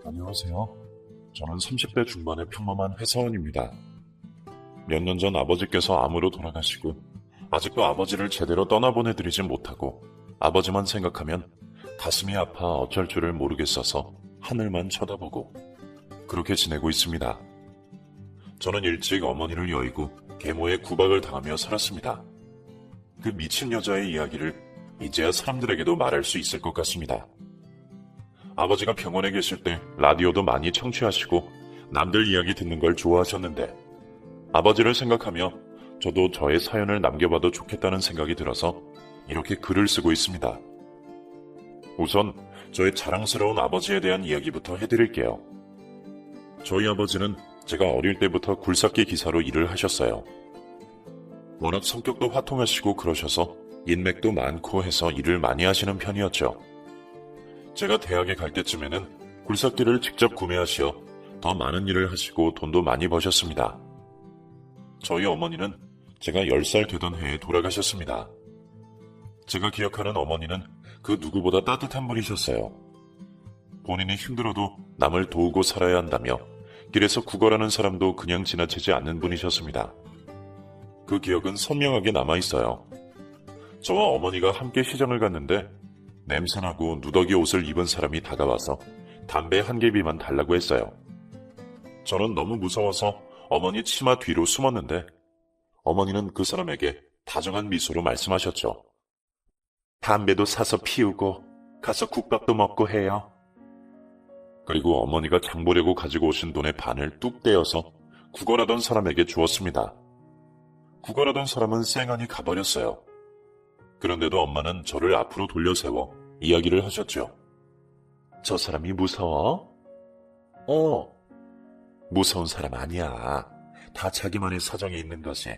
안녕하세요. 저는 30대 중반의 평범한 회사원입니다. 몇 년 전 아버지께서 암으로 돌아가시고 아직도 아버지를 제대로 떠나보내드리진 못하고 아버지만 생각하면 가슴이 아파 어쩔 줄을 모르겠어서 하늘만 쳐다보고 그렇게 지내고 있습니다. 저는 일찍 어머니를 여의고 계모에 구박을 당하며 살았습니다. 그 미친 여자의 이야기를 이제야 사람들에게도 말할 수 있을 것 같습니다. 아버지가 병원에 계실 때 라디오도 많이 청취하시고 남들 이야기 듣는 걸 좋아하셨는데 아버지를 생각하며 저도 저의 사연을 남겨봐도 좋겠다는 생각이 들어서 이렇게 글을 쓰고 있습니다. 우선 저의 자랑스러운 아버지에 대한 이야기부터 해드릴게요. 저희 아버지는 제가 어릴 때부터 굴삭기 기사로 일을 하셨어요. 워낙 성격도 화통하시고 그러셔서 인맥도 많고 해서 일을 많이 하시는 편이었죠. 제가 대학에 갈 때쯤에는 굴삭기를 직접 구매하시어 더 많은 일을 하시고 돈도 많이 버셨습니다. 저희 어머니는 제가 10살 되던 해에 돌아가셨습니다. 제가 기억하는 어머니는 그 누구보다 따뜻한 분이셨어요. 본인이 힘들어도 남을 도우고 살아야 한다며 길에서 구걸하는 사람도 그냥 지나치지 않는 분이셨습니다. 그 기억은 선명하게 남아있어요. 저와 어머니가 함께 시장을 갔는데 냄새나고 누더기 옷을 입은 사람이 다가와서 담배 한 개비만 달라고 했어요. 저는 너무 무서워서 어머니 치마 뒤로 숨었는데 어머니는 그 사람에게 다정한 미소로 말씀하셨죠. 담배도 사서 피우고 가서 국밥도 먹고 해요. 그리고 어머니가 장 보려고 가지고 오신 돈의 반을 뚝 떼어서 구걸하던 사람에게 주었습니다. 구걸하던 사람은 쌩하니 가버렸어요. 그런데도 엄마는 저를 앞으로 돌려세워 이야기를 하셨죠. 저 사람이 무서워? 무서운 사람 아니야. 다 자기만의 사정이 있는 거지.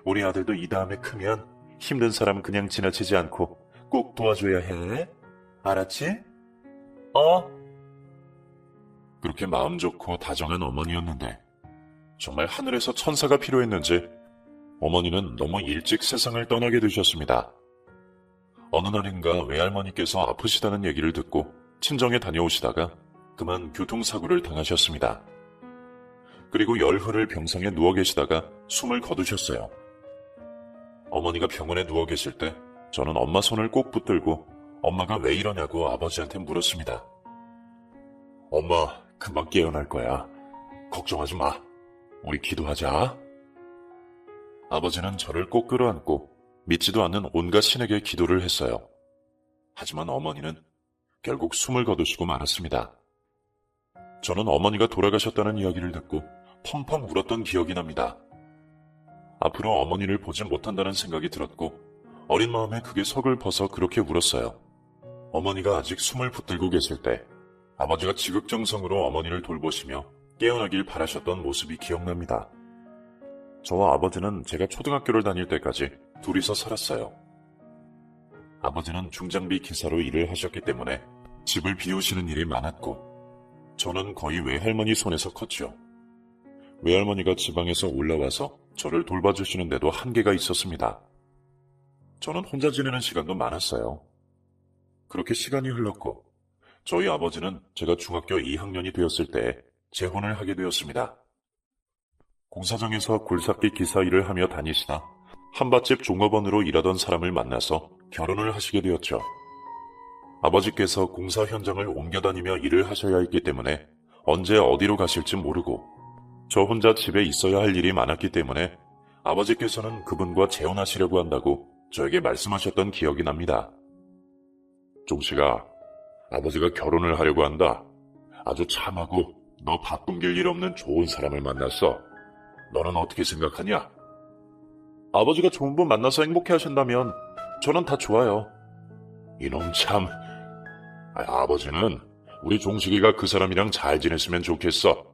우리 아들도 이 다음에 크면 힘든 사람 그냥 지나치지 않고 꼭 도와줘야 해. 알았지? 그렇게 마음 좋고 다정한 어머니였는데 정말 하늘에서 천사가 필요했는지 어머니는 너무 일찍 세상을 떠나게 되셨습니다. 어느 날인가 외할머니께서 아프시다는 얘기를 듣고 친정에 다녀오시다가 그만 교통사고를 당하셨습니다. 그리고 열흘을 병상에 누워 계시다가 숨을 거두셨어요. 어머니가 병원에 누워 계실 때 저는 엄마 손을 꼭 붙들고 엄마가 왜 이러냐고 아버지한테 물었습니다. 엄마, 금방 깨어날 거야. 걱정하지 마. 우리 기도하자. 아버지는 저를 꼭 끌어안고 믿지도 않는 온갖 신에게 기도를 했어요. 하지만 어머니는 결국 숨을 거두시고 말았습니다. 저는 어머니가 돌아가셨다는 이야기를 듣고 펑펑 울었던 기억이 납니다. 앞으로 어머니를 보지 못한다는 생각이 들었고 어린 마음에 그게 속을 벗어 그렇게 울었어요. 어머니가 아직 숨을 붙들고 계실 때 아버지가 지극정성으로 어머니를 돌보시며 깨어나길 바라셨던 모습이 기억납니다. 저와 아버지는 제가 초등학교를 다닐 때까지 둘이서 살았어요. 아버지는 중장비 기사로 일을 하셨기 때문에 집을 비우시는 일이 많았고 저는 거의 외할머니 손에서 컸죠. 외할머니가 지방에서 올라와서 저를 돌봐주시는데도 한계가 있었습니다. 저는 혼자 지내는 시간도 많았어요. 그렇게 시간이 흘렀고 저희 아버지는 제가 중학교 2학년이 되었을 때 재혼을 하게 되었습니다. 공사장에서 굴삭기 기사 일을 하며 다니시다 한밭집 종업원으로 일하던 사람을 만나서 결혼을 하시게 되었죠. 아버지께서 공사 현장을 옮겨다니며 일을 하셔야 했기 때문에 언제 어디로 가실지 모르고 저 혼자 집에 있어야 할 일이 많았기 때문에 아버지께서는 그분과 재혼하시려고 한다고 저에게 말씀하셨던 기억이 납니다. 종식아, 아버지가 결혼을 하려고 한다. 아주 참하고 너 바쁜길 일 없는 좋은 사람을 만났어. 너는 어떻게 생각하냐? 아버지가 좋은 분 만나서 행복해 하신다면 저는 다 좋아요. 이놈 참. 아버지는 우리 종식이가 그 사람이랑 잘 지냈으면 좋겠어.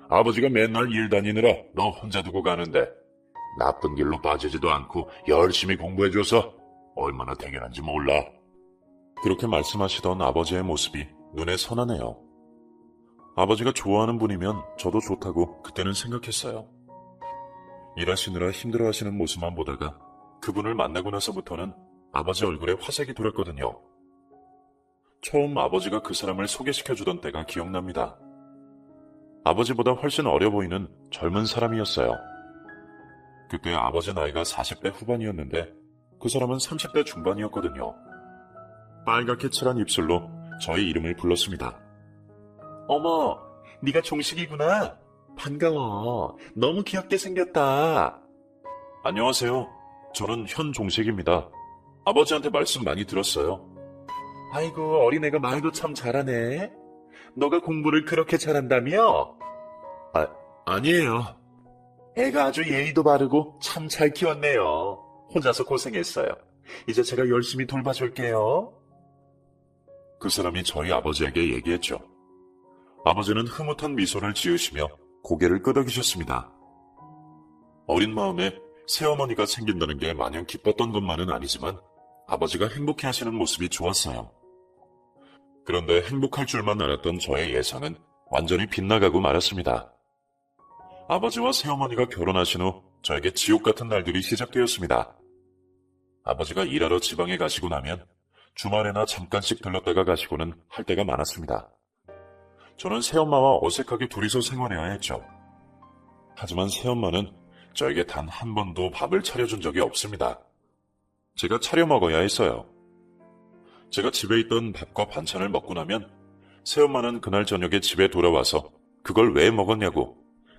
아버지가 맨날 일 다니느라 너 혼자 두고 가는데 나쁜 길로 빠지지도 않고 열심히 공부해줘서 얼마나 당연한지 몰라. 그렇게 말씀하시던 아버지의 모습이 눈에 선하네요. 아버지가 좋아하는 분이면 저도 좋다고 그때는 생각했어요. 일하시느라 힘들어하시는 모습만 보다가 그분을 만나고 나서부터는 아버지 얼굴에 화색이 돌았거든요. 처음 아버지가 그 사람을 소개시켜주던 때가 기억납니다. 아버지보다 훨씬 어려 보이는 젊은 사람이었어요. 그때 아버지 나이가 40대 후반이었는데 그 사람은 30대 중반이었거든요. 빨갛게 칠한 입술로 저의 이름을 불렀습니다. 어머, 네가 종식이구나. 반가워. 너무 귀엽게 생겼다. 안녕하세요. 저는 현종식입니다. 아버지한테 말씀 많이 들었어요. 아이고, 어린애가 말도 참 잘하네. 너가 공부를 그렇게 잘한다며? 아니에요. 애가 아주 예의도 바르고 참 잘 키웠네요. 혼자서 고생했어요. 이제 제가 열심히 돌봐줄게요. 그 사람이 저희 아버지에게 얘기했죠. 아버지는 흐뭇한 미소를 지으시며 고개를 끄덕이셨습니다. 어린 마음에 새어머니가 생긴다는 게 마냥 기뻤던 것만은 아니지만 아버지가 행복해하시는 모습이 좋았어요. 그런데 행복할 줄만 알았던 저의 예상은 완전히 빗나가고 말았습니다. 아버지와 새어머니가 결혼하신 후 저에게 지옥 같은 날들이 시작되었습니다. 아버지가 일하러 지방에 가시고 나면 주말에나 잠깐씩 들렀다가 가시고는 할 때가 많았습니다. 저는 새엄마와 어색하게 둘이서 생활해야 했죠. 하지만 새엄마는 저에게 단 한 번도 밥을 차려준 적이 없습니다. 제가 차려 먹어야 했어요. 제가 집에 있던 밥과 반찬을 먹고 나면 새엄마는 그날 저녁에 집에 돌아와서 그걸 왜 먹었냐고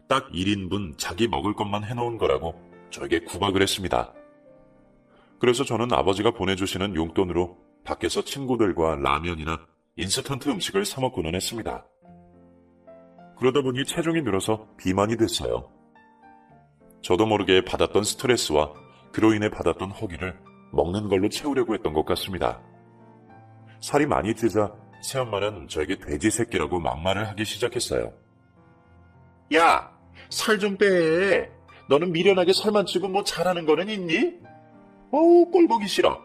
딱 1인분 자기 먹을 것만 해놓은 거라고 저에게 구박을 했습니다. 그래서 저는 아버지가 보내주시는 용돈으로 밖에서 친구들과 라면이나 인스턴트 음식을 사 먹고는 했습니다. 그러다 보니 체중이 늘어서 비만이 됐어요. 저도 모르게 받았던 스트레스와 그로 인해 받았던 허기를 먹는 걸로 채우려고 했던 것 같습니다. 살이 많이 찌자 새엄마는 저에게 돼지 새끼라고 막말을 하기 시작했어요. 야, 살 좀 빼. 너는 미련하게 살만 찌고 뭐 잘하는 거는 있니? 어우, 꼴 보기 싫어.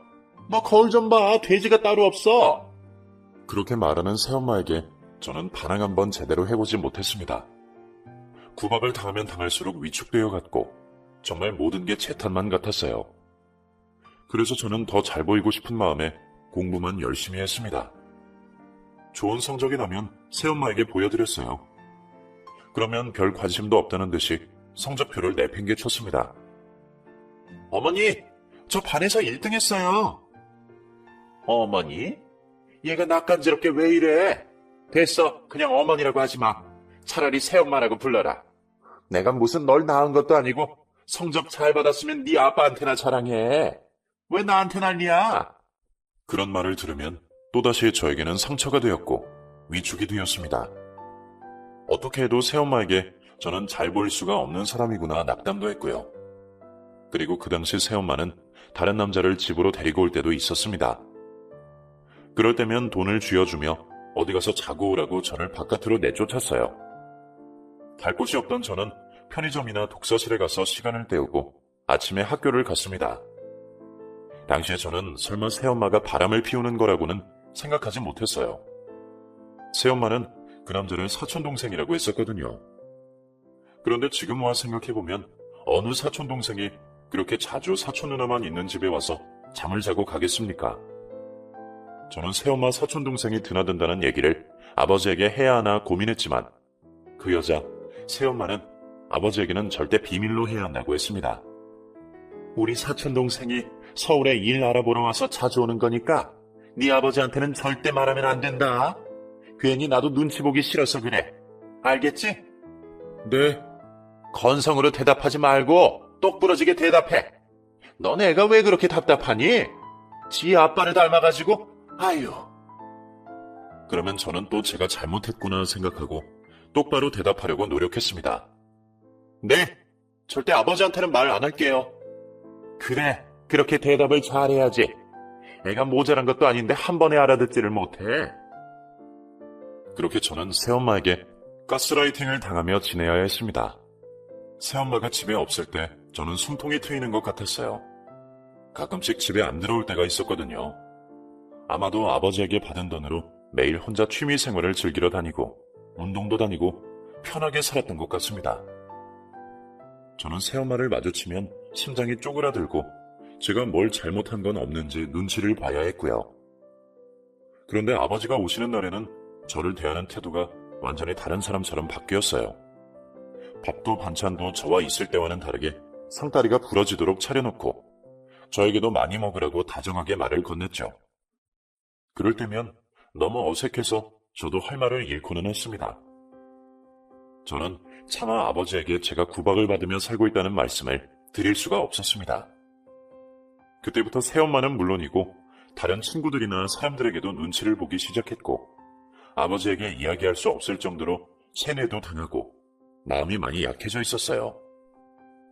너 거울 좀 봐. 돼지가 따로 없어. 그렇게 말하는 새엄마에게 저는 반항 한번 제대로 해보지 못했습니다. 구박을 당하면 당할수록 위축되어 갔고 정말 모든 게 채탄만 같았어요. 그래서 저는 더 잘 보이고 싶은 마음에 공부만 열심히 했습니다. 좋은 성적이 나면 새엄마에게 보여드렸어요. 그러면 별 관심도 없다는 듯이 성적표를 내팽개쳤습니다. 어머니, 저 반에서 1등 했어요. 어머니? 얘가 낯간지럽게 왜 이래? 됐어, 그냥 어머니라고 하지 마. 차라리 새엄마라고 불러라. 내가 무슨 널 낳은 것도 아니고 성적 잘 받았으면 네 아빠한테나 자랑해. 왜 나한테 난리야? 그런 말을 들으면 또다시 저에게는 상처가 되었고 위축이 되었습니다. 어떻게 해도 새엄마에게 저는 잘 보일 수가 없는 사람이구나 낙담도 했고요. 그리고 그 당시 새엄마는 다른 남자를 집으로 데리고 올 때도 있었습니다. 그럴 때면 돈을 쥐어주며 어디 가서 자고 오라고 저를 바깥으로 내쫓았어요. 갈 곳이 없던 저는 편의점이나 독서실에 가서 시간을 때우고 아침에 학교를 갔습니다. 당시에 저는 설마 새엄마가 바람을 피우는 거라고는 생각하지 못했어요. 새엄마는 그 남자를 사촌동생이라고 했었거든요. 그런데 지금 와 생각해보면 어느 사촌동생이 그렇게 자주 사촌 누나만 있는 집에 와서 잠을 자고 가겠습니까? 저는 새엄마 사촌동생이 드나든다는 얘기를 아버지에게 해야 하나 고민했지만 그 여자 새엄마는 아버지에게는 절대 비밀로 해야 한다고 했습니다. 우리 사촌동생이 서울에 일 알아보러 와서 자주 오는 거니까 네 아버지한테는 절대 말하면 안 된다. 괜히 나도 눈치 보기 싫어서 그래. 알겠지? 네. 건성으로 대답하지 말고 똑부러지게 대답해. 너네 애가 왜 그렇게 답답하니? 지 아빠를 닮아가지고 아유. 그러면 저는 또 제가 잘못했구나 생각하고 똑바로 대답하려고 노력했습니다. 네, 절대 아버지한테는 말 안 할게요. 그래, 그렇게 대답을 잘해야지. 애가 모자란 것도 아닌데 한 번에 알아듣지를 못해. 그렇게 저는 새엄마에게 가스라이팅을 당하며 지내야 했습니다. 새엄마가 집에 없을 때 저는 숨통이 트이는 것 같았어요. 가끔씩 집에 안 들어올 때가 있었거든요. 아마도 아버지에게 받은 돈으로 매일 혼자 취미 생활을 즐기러 다니고 운동도 다니고 편하게 살았던 것 같습니다. 저는 새엄마를 마주치면 심장이 쪼그라들고 제가 뭘 잘못한 건 없는지 눈치를 봐야 했고요. 그런데 아버지가 오시는 날에는 저를 대하는 태도가 완전히 다른 사람처럼 바뀌었어요. 밥도 반찬도 저와 있을 때와는 다르게 상다리가 부러지도록 차려놓고 저에게도 많이 먹으라고 다정하게 말을 건넸죠. 그럴 때면 너무 어색해서 저도 할 말을 잃고는 했습니다. 저는 차마 아버지에게 제가 구박을 받으며 살고 있다는 말씀을 드릴 수가 없었습니다. 그때부터 새엄마는 물론이고 다른 친구들이나 사람들에게도 눈치를 보기 시작했고 아버지에게 이야기할 수 없을 정도로 세뇌도 당하고 마음이 많이 약해져 있었어요.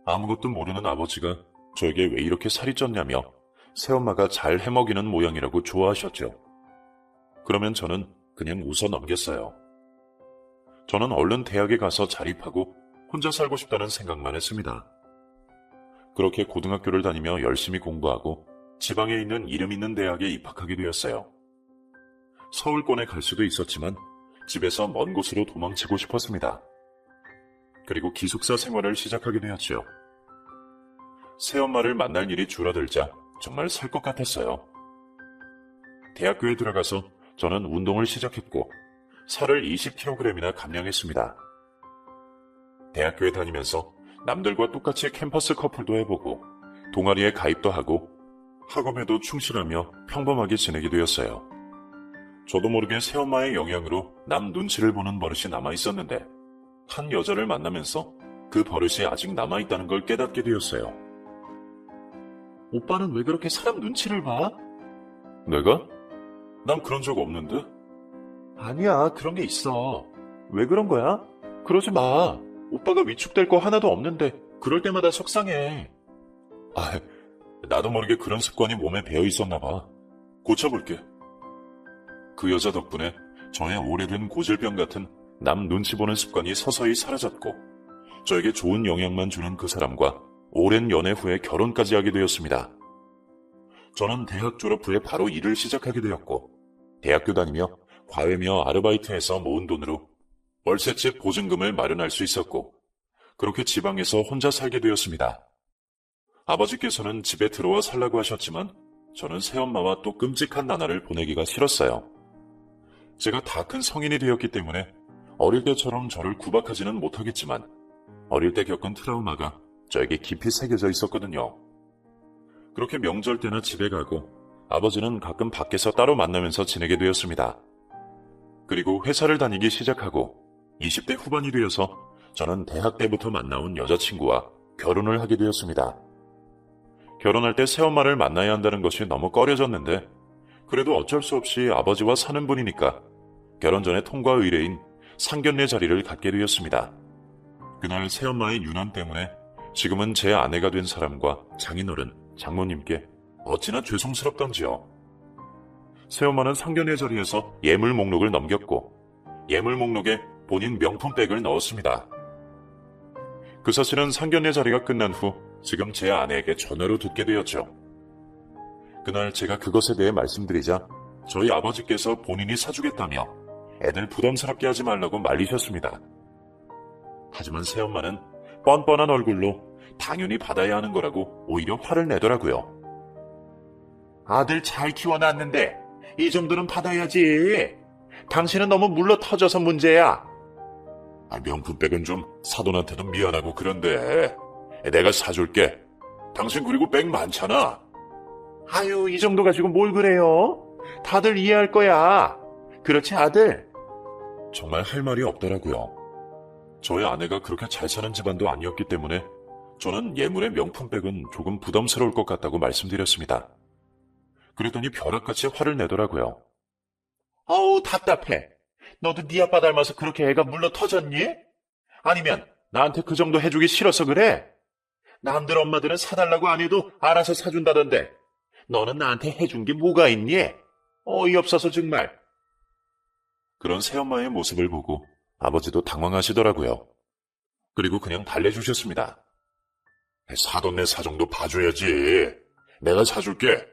아무것도 모르는 아버지가 저에게 왜 이렇게 살이 쪘냐며 새엄마가 잘 해먹이는 모양이라고 좋아하셨죠. 그러면 저는 그냥 웃어 넘겼어요. 저는 얼른 대학에 가서 자립하고 혼자 살고 싶다는 생각만 했습니다. 그렇게 고등학교를 다니며 열심히 공부하고 지방에 있는 이름 있는 대학에 입학하게 되었어요. 서울권에 갈 수도 있었지만 집에서 먼 곳으로 도망치고 싶었습니다. 그리고 기숙사 생활을 시작하게 되었죠. 새엄마를 만날 일이 줄어들자 정말 살 것 같았어요. 대학교에 들어가서 저는 운동을 시작했고 살을 20kg이나 감량했습니다. 대학교에 다니면서 남들과 똑같이 캠퍼스 커플도 해보고 동아리에 가입도 하고 학업에도 충실하며 평범하게 지내게 되었어요. 저도 모르게 새엄마의 영향으로 남 눈치를 보는 버릇이 남아있었는데 한 여자를 만나면서 그 버릇이 아직 남아있다는 걸 깨닫게 되었어요. 오빠는 왜 그렇게 사람 눈치를 봐? 내가? 난 그런 적 없는데? 아니야, 그런 게 있어. 왜 그런 거야? 그러지 마. 오빠가 위축될 거 하나도 없는데 그럴 때마다 속상해. 아, 나도 모르게 그런 습관이 몸에 배어 있었나 봐. 고쳐볼게. 그 여자 덕분에 저의 오래된 고질병 같은 남 눈치 보는 습관이 서서히 사라졌고 저에게 좋은 영향만 주는 그 사람과 오랜 연애 후에 결혼까지 하게 되었습니다. 저는 대학 졸업 후에 바로 일을 시작하게 되었고 대학교 다니며 과외며 아르바이트해서 모은 돈으로 월세집 보증금을 마련할 수 있었고 그렇게 지방에서 혼자 살게 되었습니다. 아버지께서는 집에 들어와 살라고 하셨지만 저는 새엄마와 또 끔찍한 나날을 보내기가 싫었어요. 제가 다 큰 성인이 되었기 때문에 어릴 때처럼 저를 구박하지는 못하겠지만 어릴 때 겪은 트라우마가 저에게 깊이 새겨져 있었거든요. 그렇게 명절 때나 집에 가고 아버지는 가끔 밖에서 따로 만나면서 지내게 되었습니다. 그리고 회사를 다니기 시작하고 20대 후반이 되어서 저는 대학 때부터 만나온 여자친구와 결혼을 하게 되었습니다. 결혼할 때 새엄마를 만나야 한다는 것이 너무 꺼려졌는데 그래도 어쩔 수 없이 아버지와 사는 분이니까 결혼 전에 통과 의뢰인 상견례 자리를 갖게 되었습니다. 그날 새엄마의 유난 때문에 지금은 제 아내가 된 사람과 장인어른, 장모님께 어찌나 죄송스럽던지요. 새엄마는 상견례 자리에서 예물 목록을 넘겼고 예물 목록에 본인 명품백을 넣었습니다. 그 사실은 상견례 자리가 끝난 후 지금 제 아내에게 전화로 듣게 되었죠. 그날 제가 그것에 대해 말씀드리자 저희 아버지께서 본인이 사주겠다며 애들 부담스럽게 하지 말라고 말리셨습니다. 하지만 새엄마는 뻔뻔한 얼굴로 당연히 받아야 하는 거라고 오히려 화를 내더라고요. 아들 잘 키워놨는데 이 정도는 받아야지. 당신은 너무 물러터져서 문제야. 명품백은 좀 사돈한테도 미안하고 그런데 내가 사줄게. 당신 그리고 백 많잖아. 아유, 이 정도 가지고 뭘 그래요? 다들 이해할 거야. 그렇지, 아들? 정말 할 말이 없더라고요. 저희 아내가 그렇게 잘 사는 집안도 아니었기 때문에 저는 예물의 명품백은 조금 부담스러울 것 같다고 말씀드렸습니다. 그랬더니 벼락같이 화를 내더라고요. 어우, 답답해. 너도 네 아빠 닮아서 그렇게 애가 물러 터졌니? 아니면 나한테 그 정도 해주기 싫어서 그래? 남들 엄마들은 사달라고 안 해도 알아서 사준다던데 너는 나한테 해준 게 뭐가 있니? 어이없어서 정말. 그런 새엄마의 모습을 보고 아버지도 당황하시더라고요. 그리고 그냥 달래주셨습니다. 사돈 내 사정도 봐줘야지. 내가 사줄게.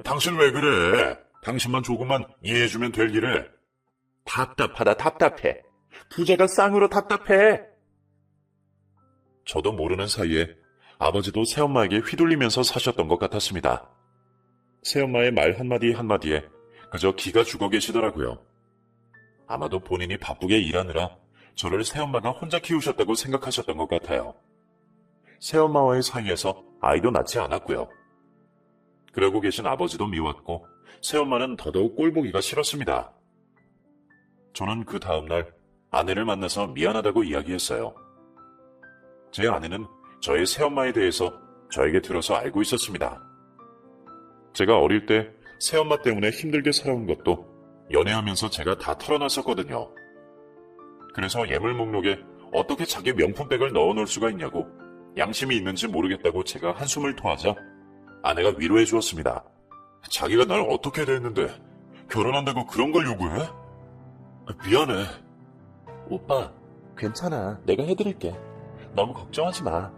당신 왜 그래? 당신만 조금만 이해해주면 될 일을. 답답하다, 답답해. 부자가 쌍으로 답답해. 저도 모르는 사이에 아버지도 새엄마에게 휘둘리면서 사셨던 것 같았습니다. 새엄마의 말 한마디 한마디에 그저 기가 죽어 계시더라고요. 아마도 본인이 바쁘게 일하느라 저를 새엄마가 혼자 키우셨다고 생각하셨던 것 같아요. 새엄마와의 사이에서 아이도 낳지 않았고요. 그러고 계신 아버지도 미웠고 새엄마는 더더욱 꼴보기가 싫었습니다. 저는 그 다음날 아내를 만나서 미안하다고 이야기했어요. 제 아내는 저의 새엄마에 대해서 저에게 들어서 알고 있었습니다. 제가 어릴 때 새엄마 때문에 힘들게 살아온 것도 연애하면서 제가 다 털어놨었거든요. 그래서 예물 목록에 어떻게 자기 명품백을 넣어놓을 수가 있냐고 양심이 있는지 모르겠다고 제가 한숨을 토하자 아내가 위로해 주었습니다. 자기가 날 어떻게 대했는데 결혼한다고 그런 걸 요구해? 미안해. 오빠, 괜찮아. 내가 해드릴게. 너무 걱정하지 마.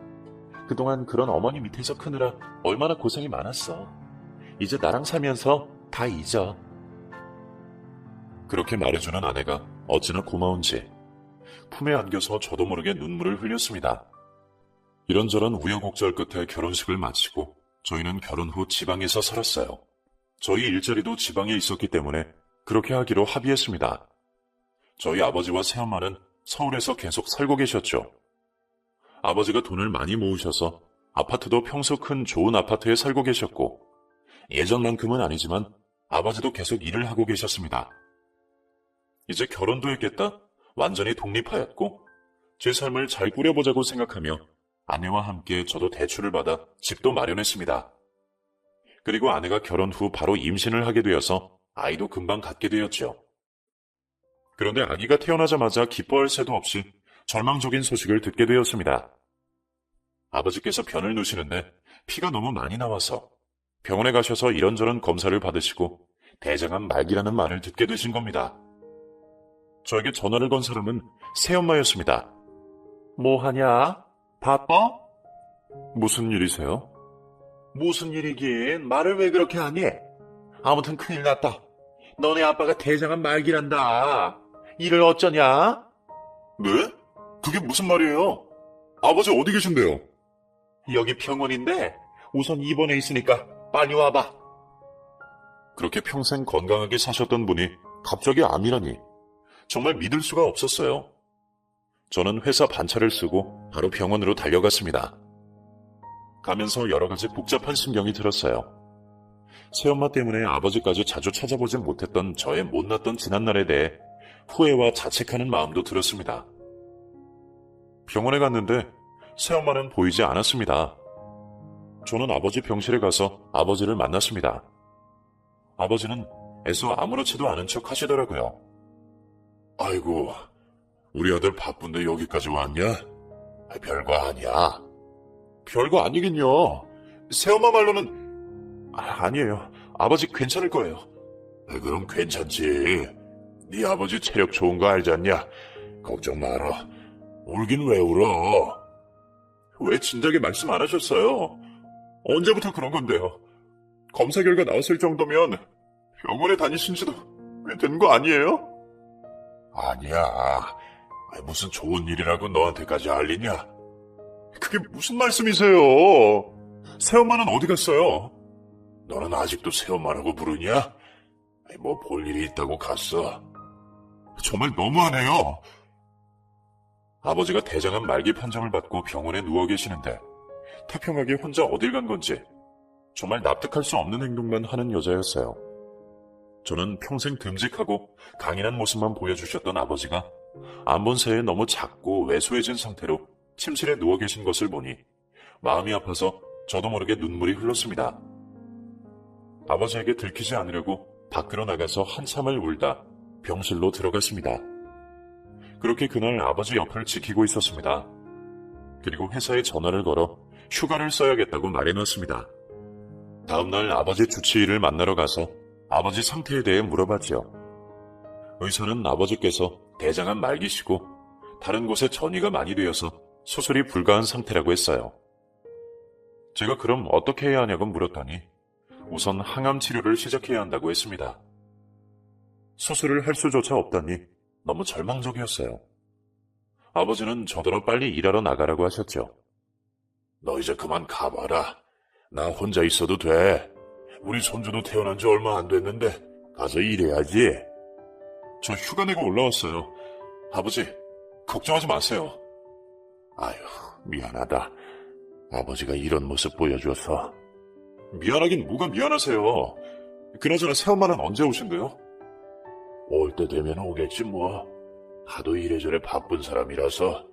그동안 그런 어머니 밑에서 크느라 얼마나 고생이 많았어. 이제 나랑 살면서 다 잊어. 그렇게 말해주는 아내가 어찌나 고마운지 품에 안겨서 저도 모르게 눈물을 흘렸습니다. 이런저런 우여곡절 끝에 결혼식을 마치고 저희는 결혼 후 지방에서 살았어요. 저희 일자리도 지방에 있었기 때문에 그렇게 하기로 합의했습니다. 저희 아버지와 새엄마는 서울에서 계속 살고 계셨죠. 아버지가 돈을 많이 모으셔서 아파트도 평소 큰 좋은 아파트에 살고 계셨고 예전만큼은 아니지만 아버지도 계속 일을 하고 계셨습니다. 이제 결혼도 했겠다? 완전히 독립하였고 제 삶을 잘 꾸려보자고 생각하며 아내와 함께 저도 대출을 받아 집도 마련했습니다. 그리고 아내가 결혼 후 바로 임신을 하게 되어서 아이도 금방 갖게 되었죠. 그런데 아기가 태어나자마자 기뻐할 새도 없이 절망적인 소식을 듣게 되었습니다. 아버지께서 변을 누시는데 피가 너무 많이 나와서 병원에 가셔서 이런저런 검사를 받으시고 대장암 말기라는 말을 듣게 되신 겁니다. 저에게 전화를 건 사람은 새엄마였습니다. 뭐하냐? 바빠? 무슨 일이세요? 무슨 일이긴 말을 왜 그렇게 하니? 아무튼 큰일 났다. 너네 아빠가 대장암 말기란다. 일을 어쩌냐? 네? 그게 무슨 말이에요? 아버지 어디 계신데요? 여기 병원인데 우선 입원해 있으니까 빨리 와봐. 그렇게 평생 건강하게 사셨던 분이 갑자기 암이라니 정말 믿을 수가 없었어요. 저는 회사 반차를 쓰고 바로 병원으로 달려갔습니다. 가면서 여러 가지 복잡한 심경이 들었어요. 새엄마 때문에 아버지까지 자주 찾아보진 못했던 저의 못났던 지난날에 대해 후회와 자책하는 마음도 들었습니다. 병원에 갔는데 새엄마는 보이지 않았습니다. 저는 아버지 병실에 가서 아버지를 만났습니다. 아버지는 애써 아무렇지도 않은 척 하시더라고요. 아이고, 우리 아들 바쁜데 여기까지 왔냐? 별거 아니야. 별거 아니긴요. 새엄마 말로는 아니에요. 아버지 괜찮을 거예요. 그럼 괜찮지. 네 아버지 체력 좋은 거 알지 않냐? 걱정 마라. 울긴 왜 울어? 왜 진작에 말씀 안 하셨어요? 언제부터 그런 건데요? 검사 결과 나왔을 정도면 병원에 다니신 지도 꽤 된 거 아니에요? 아니야. 무슨 좋은 일이라고 너한테까지 알리냐? 그게 무슨 말씀이세요? 새엄마는 어디 갔어요? 너는 아직도 새엄마라고 부르냐? 뭐 볼 일이 있다고 갔어. 정말 너무하네요. 아버지가 대장암 말기 판정을 받고 병원에 누워 계시는데 태평하게 혼자 어딜 간 건지 정말 납득할 수 없는 행동만 하는 여자였어요. 저는 평생 듬직하고 강인한 모습만 보여주셨던 아버지가 안본 새에 너무 작고 왜소해진 상태로 침실에 누워 계신 것을 보니 마음이 아파서 저도 모르게 눈물이 흘렀습니다. 아버지에게 들키지 않으려고 밖으로 나가서 한참을 울다 병실로 들어갔습니다. 그렇게 그날 아버지 옆을 지키고 있었습니다. 그리고 회사에 전화를 걸어 휴가를 써야겠다고 말해놨습니다. 다음날 아버지 주치의를 만나러 가서 아버지 상태에 대해 물어봤지요. 의사는 아버지께서 대장암 말기시고 다른 곳에 전이가 많이 되어서 수술이 불가한 상태라고 했어요. 제가 그럼 어떻게 해야 하냐고 물었더니 우선 항암 치료를 시작해야 한다고 했습니다. 수술을 할 수조차 없다니 너무 절망적이었어요. 아버지는 저더러 빨리 일하러 나가라고 하셨죠. 너 이제 그만 가봐라. 나 혼자 있어도 돼. 우리 손주도 태어난 지 얼마 안 됐는데 가서 일해야지. 저 휴가 내고 올라왔어요. 아버지, 걱정하지 마세요. 아휴, 미안하다. 아버지가 이런 모습 보여줘서. 미안하긴 뭐가 미안하세요. 그나저나 새엄마는 언제 오신대요? 올 때 되면 오겠지 뭐. 하도 이래저래 바쁜 사람이라서.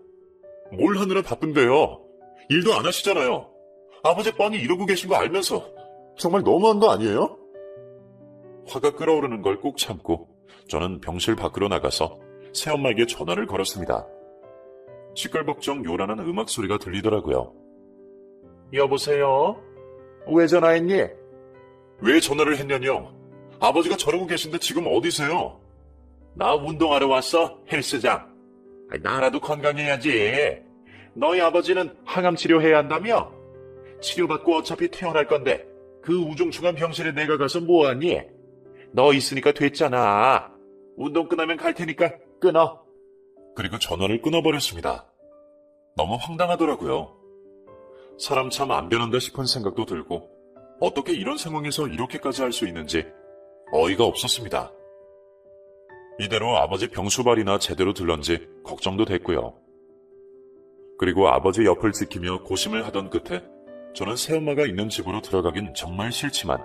뭘 하느라 바쁜데요? 일도 안 하시잖아요. 아버지 뻔히 이러고 계신 거 알면서 정말 너무한 거 아니에요? 화가 끓어오르는 걸 꾹 참고 저는 병실 밖으로 나가서 새엄마에게 전화를 걸었습니다. 시끌벅적 요란한 음악 소리가 들리더라고요. 여보세요? 왜 전화했니? 왜 전화를 했냐뇨? 아버지가 저러고 계신데 지금 어디세요? 나 운동하러 왔어, 헬스장. 나라도 건강해야지. 너희 아버지는 항암 치료해야 한다며? 치료받고 어차피 퇴원할 건데 그 우중충한 병실에 내가 가서 뭐하니? 너 있으니까 됐잖아. 운동 끝나면 갈 테니까 끊어. 그리고 전화를 끊어버렸습니다. 너무 황당하더라고요. 사람 참 안 변한다 싶은 생각도 들고 어떻게 이런 상황에서 이렇게까지 할 수 있는지 어이가 없었습니다. 이대로 아버지 병수발이나 제대로 들런지 걱정도 됐고요. 그리고 아버지 옆을 지키며 고심을 하던 끝에 저는 새엄마가 있는 집으로 들어가긴 정말 싫지만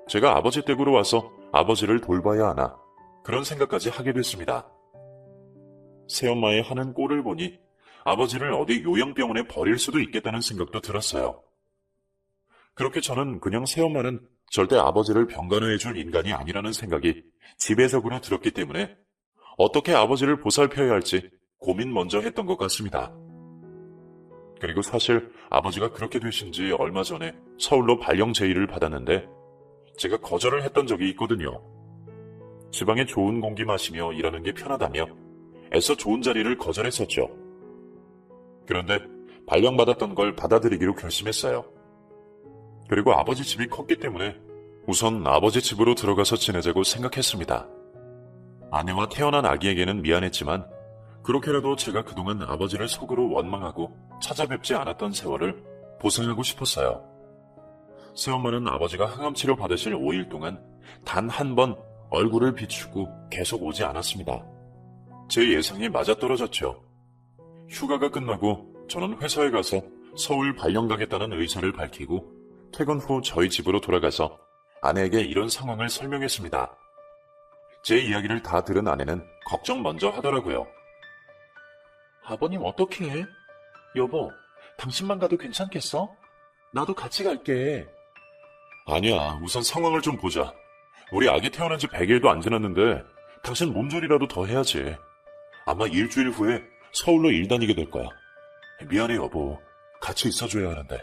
제가 아버지 댁으로 와서 아버지를 돌봐야 하나 그런 생각까지 하게 됐습니다. 새엄마의 하는 꼴을 보니 아버지를 어디 요양병원에 버릴 수도 있겠다는 생각도 들었어요. 그렇게 저는 그냥 새엄마는 절대 아버지를 병간호해줄 인간이 아니라는 생각이 지배적으로 들었기 때문에 어떻게 아버지를 보살펴야 할지 고민 먼저 했던 것 같습니다. 그리고 사실 아버지가 그렇게 되신 지 얼마 전에 서울로 발령 제의를 받았는데 제가 거절을 했던 적이 있거든요. 지방에 좋은 공기 마시며 일하는 게 편하다며 애써 좋은 자리를 거절했었죠. 그런데 발령받았던 걸 받아들이기로 결심했어요. 그리고 아버지 집이 컸기 때문에 우선 아버지 집으로 들어가서 지내자고 생각했습니다. 아내와 태어난 아기에게는 미안했지만 그렇게라도 제가 그동안 아버지를 속으로 원망하고 찾아뵙지 않았던 세월을 보상하고 싶었어요. 새엄마는 아버지가 항암치료 받으실 5일 동안 단 한 번 얼굴을 비추고 계속 오지 않았습니다. 제 예상이 맞아떨어졌죠. 휴가가 끝나고 저는 회사에 가서 서울 발령 가겠다는 의사를 밝히고 퇴근 후 저희 집으로 돌아가서 아내에게 이런 상황을 설명했습니다. 제 이야기를 다 들은 아내는 걱정 먼저 하더라고요. 아버님 어떡해? 여보, 당신만 가도 괜찮겠어? 나도 같이 갈게. 아니야, 우선 상황을 좀 보자. 우리 아기 태어난 지 100일도 안 지났는데 당신 몸조리라도 더 해야지. 아마 일주일 후에 서울로 일 다니게 될 거야. 미안해 여보, 같이 있어줘야 하는데.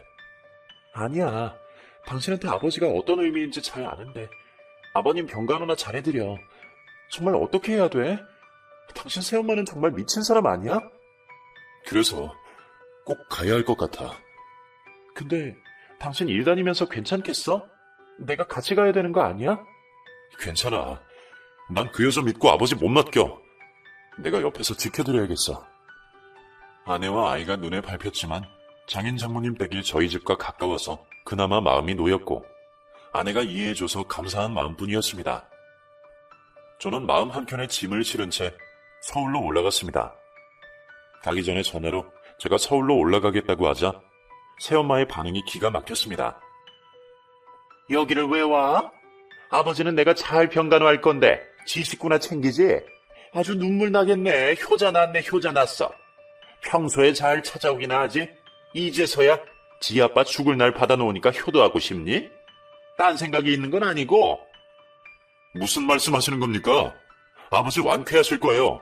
아니야, 당신한테 아버지가 어떤 의미인지 잘 아는데 아버님 병간호나 잘해드려. 정말 어떻게 해야 돼? 당신 새엄마는 정말 미친 사람 아니야? 그래서 꼭 가야 할 것 같아. 근데 당신 일 다니면서 괜찮겠어? 내가 같이 가야 되는 거 아니야? 괜찮아. 난 그 여자 믿고 아버지 못 맡겨. 내가 옆에서 지켜드려야겠어. 아내와 아이가 눈에 밟혔지만 장인 장모님 댁이 저희 집과 가까워서 그나마 마음이 놓였고 아내가 이해해줘서 감사한 마음뿐이었습니다. 저는 마음 한켠에 짐을 실은 채 서울로 올라갔습니다. 가기 전에 전화로 제가 서울로 올라가겠다고 하자 새엄마의 반응이 기가 막혔습니다. 여기를 왜 와? 아버지는 내가 잘 병간호할 건데 지 식구나 챙기지? 아주 눈물 나겠네. 효자 났네, 효자 났어. 평소에 잘 찾아오기나 하지? 이제서야 지 아빠 죽을 날 받아놓으니까 효도하고 싶니? 딴 생각이 있는 건 아니고. 무슨 말씀하시는 겁니까? 아버지 완쾌하실 거예요.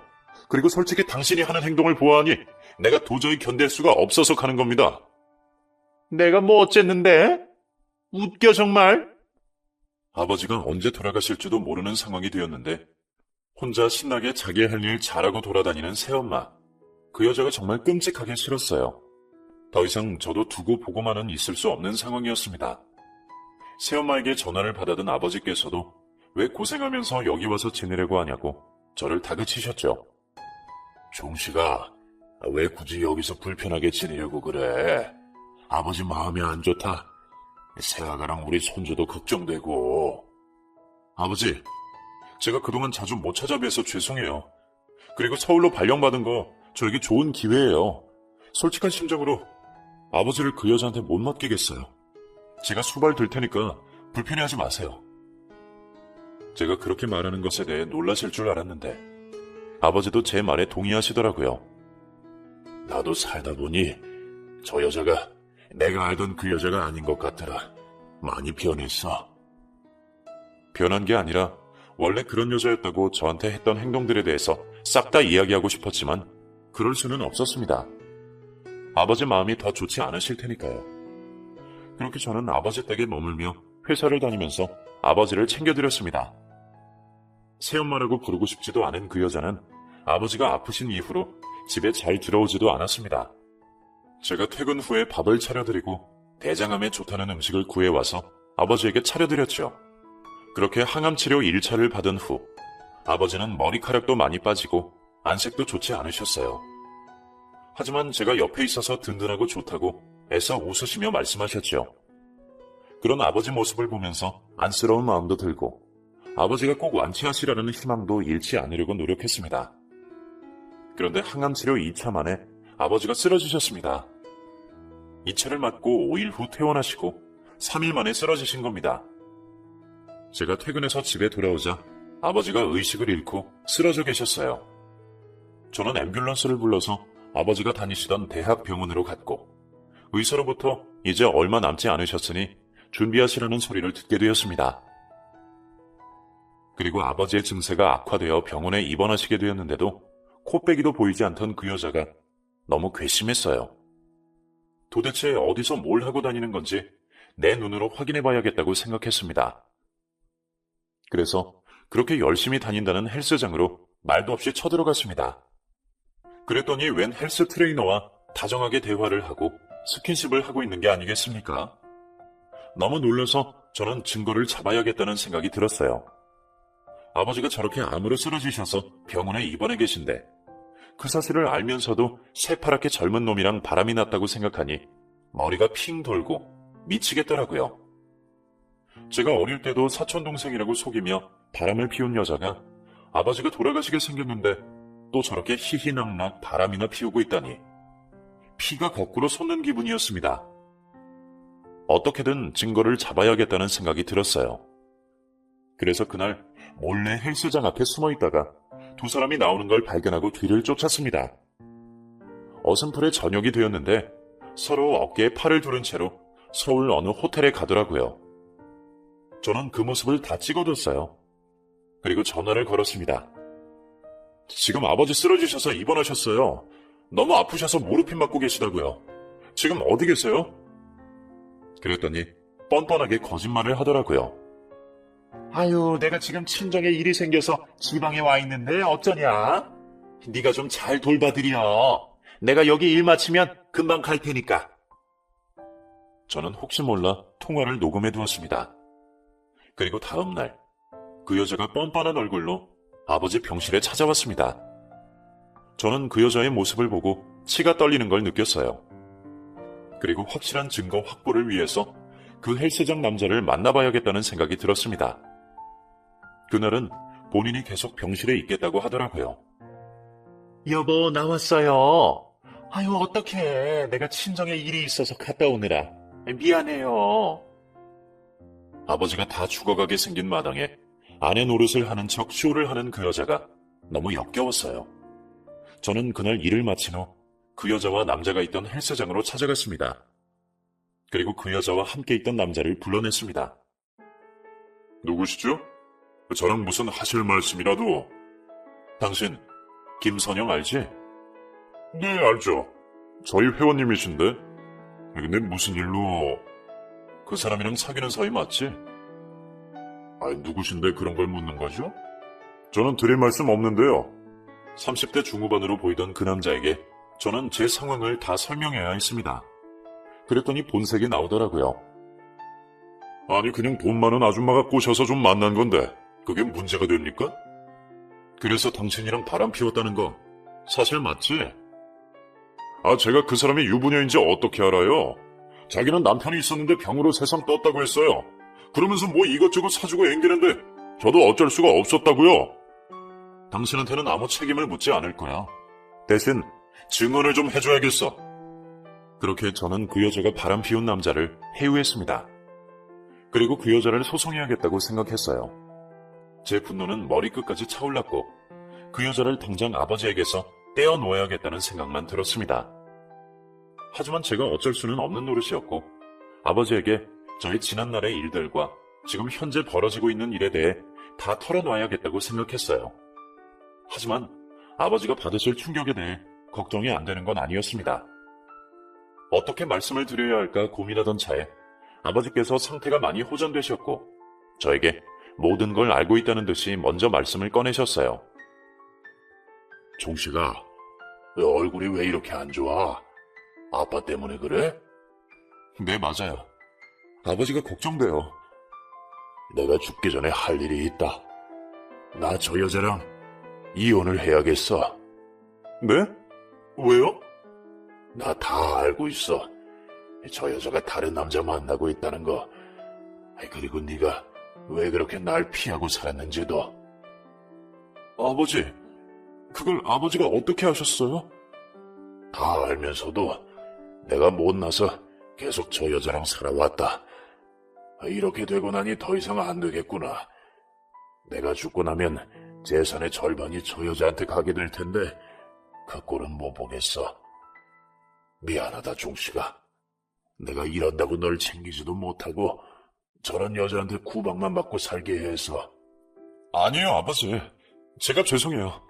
그리고 솔직히 당신이 하는 행동을 보아하니 내가 도저히 견딜 수가 없어서 가는 겁니다. 내가 뭐 어쨌는데? 웃겨 정말? 아버지가 언제 돌아가실지도 모르는 상황이 되었는데 혼자 신나게 자기 할 일 잘하고 돌아다니는 새엄마. 그 여자가 정말 끔찍하게 싫었어요. 더 이상 저도 두고 보고만은 있을 수 없는 상황이었습니다. 새엄마에게 전화를 받아든 아버지께서도 왜 고생하면서 여기 와서 지내려고 하냐고 저를 다그치셨죠. 종씨가 왜 굳이 여기서 불편하게 지내려고 그래? 아버지 마음이 안 좋다. 새아가랑 우리 손주도 걱정되고. 아버지, 제가 그동안 자주 못 찾아뵈서 죄송해요. 그리고 서울로 발령받은 거 저에게 좋은 기회예요. 솔직한 심정으로 아버지를 그 여자한테 못 맡기겠어요. 제가 수발 들 테니까 불편해하지 마세요. 제가 그렇게 말하는 것에 대해 놀라실 줄 알았는데 아버지도 제 말에 동의하시더라고요. 나도 살다 보니 저 여자가 내가 알던 그 여자가 아닌 것 같더라. 많이 변했어. 변한 게 아니라 원래 그런 여자였다고 저한테 했던 행동들에 대해서 싹 다 이야기하고 싶었지만 그럴 수는 없었습니다. 아버지 마음이 더 좋지 않으실 테니까요. 그렇게 저는 아버지 댁에 머물며 회사를 다니면서 아버지를 챙겨드렸습니다. 새엄마라고 부르고 싶지도 않은 그 여자는 아버지가 아프신 이후로 집에 잘 들어오지도 않았습니다. 제가 퇴근 후에 밥을 차려드리고 대장암에 좋다는 음식을 구해와서 아버지에게 차려드렸죠. 그렇게 항암치료 1차를 받은 후 아버지는 머리카락도 많이 빠지고 안색도 좋지 않으셨어요. 하지만 제가 옆에 있어서 든든하고 좋다고 애써 웃으시며 말씀하셨죠. 그런 아버지 모습을 보면서 안쓰러운 마음도 들고 아버지가 꼭 완치하시라는 희망도 잃지 않으려고 노력했습니다. 그런데 항암치료 2차 만에 아버지가 쓰러지셨습니다. 2차를 맞고 5일 후 퇴원하시고 3일 만에 쓰러지신 겁니다. 제가 퇴근해서 집에 돌아오자 아버지가 의식을 잃고 쓰러져 계셨어요. 저는 앰뷸런스를 불러서 아버지가 다니시던 대학병원으로 갔고 의사로부터 이제 얼마 남지 않으셨으니 준비하시라는 소리를 듣게 되었습니다. 그리고 아버지의 증세가 악화되어 병원에 입원하시게 되었는데도 코빼기도 보이지 않던 그 여자가 너무 괘씸했어요. 도대체 어디서 뭘 하고 다니는 건지 내 눈으로 확인해 봐야겠다고 생각했습니다. 그래서 그렇게 열심히 다닌다는 헬스장으로 말도 없이 쳐들어갔습니다. 그랬더니 웬 헬스 트레이너와 다정하게 대화를 하고 스킨십을 하고 있는 게 아니겠습니까? 너무 놀라서 저는 증거를 잡아야겠다는 생각이 들었어요. 아버지가 저렇게 암으로 쓰러지셔서 병원에 입원해 계신데 그 사실을 알면서도 새파랗게 젊은 놈이랑 바람이 났다고 생각하니 머리가 핑 돌고 미치겠더라고요. 제가 어릴 때도 사촌동생이라고 속이며 바람을 피운 여자가 아버지가 돌아가시게 생겼는데 또 저렇게 희희낙낙 바람이나 피우고 있다니 피가 거꾸로 솟는 기분이었습니다. 어떻게든 증거를 잡아야겠다는 생각이 들었어요. 그래서 그날 몰래 헬스장 앞에 숨어 있다가 두 사람이 나오는 걸 발견하고 뒤를 쫓았습니다. 어슴풀에 저녁이 되었는데 서로 어깨에 팔을 두른 채로 서울 어느 호텔에 가더라고요. 저는 그 모습을 다 찍어뒀어요. 그리고 전화를 걸었습니다. 지금 아버지 쓰러지셔서 입원하셨어요. 너무 아프셔서 무릎핀 맞고 계시다고요. 지금 어디 계세요? 그랬더니 뻔뻔하게 거짓말을 하더라고요. 아유, 내가 지금 친정에 일이 생겨서 지방에 와 있는데 어쩌냐? 네가 좀 잘 돌봐드려. 내가 여기 일 마치면 금방 갈 테니까. 저는 혹시 몰라 통화를 녹음해 두었습니다. 그리고 다음 날 그 여자가 뻔뻔한 얼굴로 아버지 병실에 찾아왔습니다. 저는 그 여자의 모습을 보고 치가 떨리는 걸 느꼈어요. 그리고 확실한 증거 확보를 위해서 그 헬스장 남자를 만나봐야겠다는 생각이 들었습니다. 그날은 본인이 계속 병실에 있겠다고 하더라고요. 여보, 나왔어요. 아유, 어떡해. 내가 친정에 일이 있어서 갔다 오느라. 미안해요. 아버지가 다 죽어가게 생긴 마당에 아내 노릇을 하는 척 쇼를 하는 그 여자가 너무 역겨웠어요. 저는 그날 일을 마친 후 그 여자와 남자가 있던 헬스장으로 찾아갔습니다. 그리고 그 여자와 함께 있던 남자를 불러냈습니다. 누구시죠? 저랑 무슨 하실 말씀이라도. 당신 김선영 알지? 네, 알죠. 저희 회원님이신데. 근데 무슨 일로? 그 사람이랑 사귀는 사이 맞지? 누구신데 그런 걸 묻는 거죠? 저는 드릴 말씀 없는데요. 30대 중후반으로 보이던 그 남자에게 저는 제 상황을 다 설명해야 했습니다. 그랬더니 본색이 나오더라고요. 아니, 그냥 돈 많은 아줌마가 꼬셔서 좀 만난 건데 그게 문제가 됩니까? 그래서 당신이랑 바람 피웠다는 거 사실 맞지? 제가 그 사람이 유부녀인지 어떻게 알아요? 자기는 남편이 있었는데 병으로 세상 떴다고 했어요. 그러면서 뭐 이것저것 사주고 앵기는데 저도 어쩔 수가 없었다고요. 당신한테는 아무 책임을 묻지 않을 거야. 대신 증언을 좀 해줘야겠어. 그렇게 저는 그 여자가 바람 피운 남자를 해유했습니다. 그리고 그 여자를 소송해야겠다고 생각했어요. 제 분노는 머리끝까지 차올랐고 그 여자를 당장 아버지에게서 떼어놓아야겠다는 생각만 들었습니다. 하지만 제가 어쩔 수는 없는 노릇이었고 아버지에게 저의 지난날의 일들과 지금 현재 벌어지고 있는 일에 대해 다 털어놔야겠다고 생각했어요. 하지만 아버지가 받으실 충격에 대해 걱정이 안 되는 건 아니었습니다. 어떻게 말씀을 드려야 할까 고민하던 차에 아버지께서 상태가 많이 호전되셨고 저에게 모든 걸 알고 있다는 듯이 먼저 말씀을 꺼내셨어요. 종씨가 얼굴이 왜 이렇게 안 좋아? 아빠 때문에 그래? 네, 맞아요. 아버지가 걱정돼요. 내가 죽기 전에 할 일이 있다. 나 저 여자랑 이혼을 해야겠어. 네? 왜요? 나 다 알고 있어. 저 여자가 다른 남자 만나고 있다는 거. 그리고 네가 왜 그렇게 날 피하고 살았는지도. 아버지, 그걸 아버지가 어떻게 하셨어요? 다 알면서도 내가 못나서 계속 저 여자랑 살아왔다. 이렇게 되고 나니 더 이상 안 되겠구나. 내가 죽고 나면 재산의 절반이 저 여자한테 가게 될 텐데 그 꼴은 못 보겠어. 미안하다, 종씨가. 내가 이런다고 널 챙기지도 못하고 저런 여자한테 구박만 받고 살게 해서. 아니에요, 아버지. 제가 죄송해요.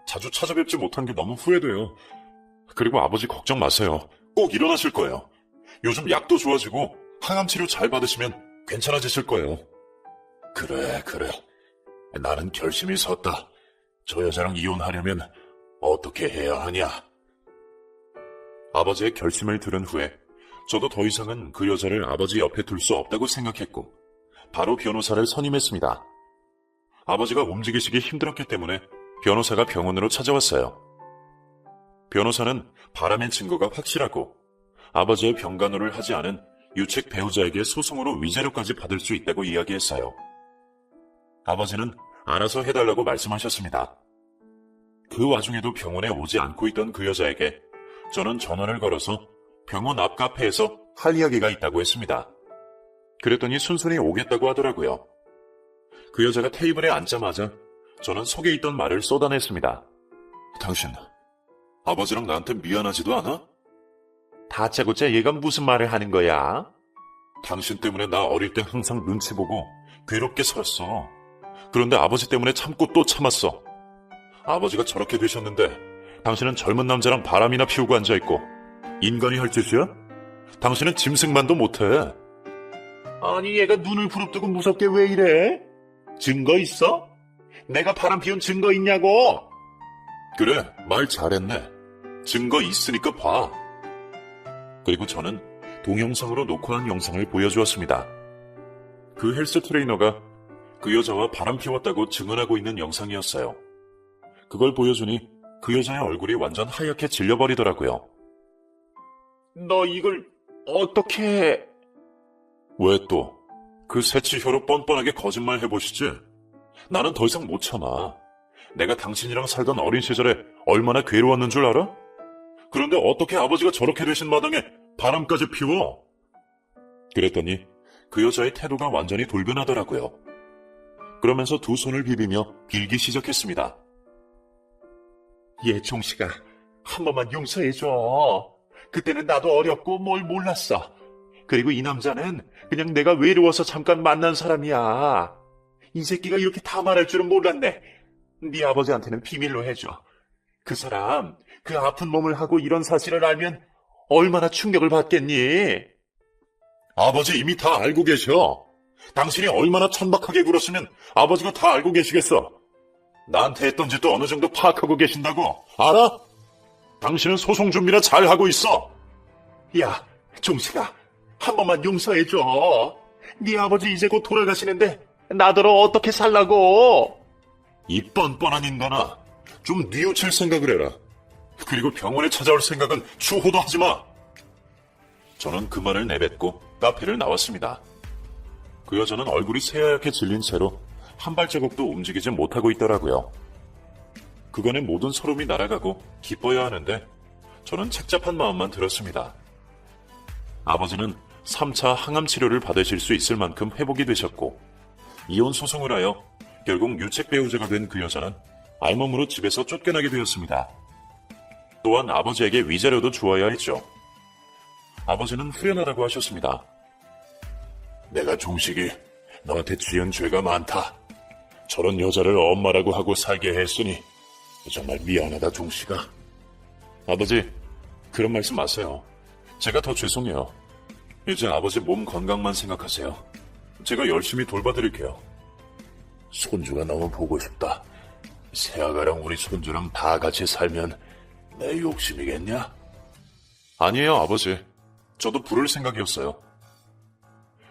자주 찾아뵙지 못한 게 너무 후회돼요. 그리고 아버지 걱정 마세요. 꼭 일어나실 거예요. 요즘 약도 좋아지고 항암 치료 잘 받으시면 괜찮아지실 거예요. 그래. 나는 결심이 섰다. 저 여자랑 이혼하려면 어떻게 해야 하냐? 아버지의 결심을 들은 후에 저도 더 이상은 그 여자를 아버지 옆에 둘 수 없다고 생각했고 바로 변호사를 선임했습니다. 아버지가 움직이시기 힘들었기 때문에 변호사가 병원으로 찾아왔어요. 변호사는 바람의 증거가 확실하고 아버지의 병간호를 하지 않은 유책 배우자에게 소송으로 위자료까지 받을 수 있다고 이야기했어요. 아버지는 알아서 해달라고 말씀하셨습니다. 그 와중에도 병원에 오지 않고 있던 그 여자에게 저는 전화를 걸어서 병원 앞 카페에서 할 이야기가 있다고 했습니다. 그랬더니 순순히 오겠다고 하더라고요. 그 여자가 테이블에 앉자마자 저는 속에 있던 말을 쏟아냈습니다. 당신, 아버지랑 나한테 미안하지도 않아? 다짜고짜 얘가 무슨 말을 하는 거야? 당신 때문에 나 어릴 때 항상 눈치 보고 괴롭게 살았어. 그런데 아버지 때문에 참고 또 참았어. 아버지가 저렇게 되셨는데 당신은 젊은 남자랑 바람이나 피우고 앉아있고 인간이 할 짓이야? 당신은 짐승만도 못해. 아니, 얘가 눈을 부릅뜨고 무섭게 왜 이래? 증거 있어? 내가 바람 피운 증거 있냐고? 그래, 말 잘했네. 증거 있으니까 봐. 그리고 저는 동영상으로 녹화한 영상을 보여주었습니다. 그 헬스 트레이너가 그 여자와 바람 피웠다고 증언하고 있는 영상이었어요. 그걸 보여주니 그 여자의 얼굴이 완전 하얗게 질려버리더라고요. 너 이걸 어떻게... 왜 또? 그 새치혀로 뻔뻔하게 거짓말 해보시지? 나는 더 이상 못 참아. 내가 당신이랑 살던 어린 시절에 얼마나 괴로웠는 줄 알아? 그런데 어떻게 아버지가 저렇게 되신 마당에 바람까지 피워? 그랬더니 그 여자의 태도가 완전히 돌변하더라고요. 그러면서 두 손을 비비며 빌기 시작했습니다. 얘 종씨가 한 번만 용서해줘. 그때는 나도 어렸고 뭘 몰랐어. 그리고 이 남자는 그냥 내가 외로워서 잠깐 만난 사람이야. 이 새끼가 이렇게 다 말할 줄은 몰랐네. 네 아버지한테는 비밀로 해줘. 그 사람 그 아픈 몸을 하고 이런 사실을 알면 얼마나 충격을 받겠니? 아버지 이미 다 알고 계셔. 당신이 얼마나 천박하게 굴었으면 아버지가 다 알고 계시겠어. 나한테 했던 짓도 어느 정도 파악하고 계신다고. 알아? 당신은 소송 준비나 잘 하고 있어. 야, 종씨가 한 번만 용서해줘. 네 아버지 이제 곧 돌아가시는데 나더러 어떻게 살라고? 이 뻔뻔한 인간아, 좀 뉘우칠 생각을 해라. 그리고 병원에 찾아올 생각은 추호도 하지 마. 저는 그 말을 내뱉고 카페를 나왔습니다. 그 여자는 얼굴이 새하얗게 질린 채로 한 발자국도 움직이지 못하고 있더라고요. 그간의 모든 서름이 날아가고 기뻐야 하는데 저는 착잡한 마음만 들었습니다. 아버지는 3차 항암 치료를 받으실 수 있을 만큼 회복이 되셨고 이혼 소송을 하여 결국 유책 배우자가 된 그 여자는 알몸으로 집에서 쫓겨나게 되었습니다. 또한 아버지에게 위자료도 주어야 했죠. 아버지는 후련하다고 하셨습니다. 내가 종식이 너한테 지은 죄가 많다. 저런 여자를 엄마라고 하고 살게 했으니 정말 미안하다, 종식아. 아버지, 그런 말씀 마세요. 제가 더 죄송해요. 이제 아버지 몸 건강만 생각하세요. 제가 열심히 돌봐드릴게요. 손주가 너무 보고 싶다. 새아가랑 우리 손주랑 다 같이 살면 내 욕심이겠냐? 아니에요, 아버지. 저도 부를 생각이었어요.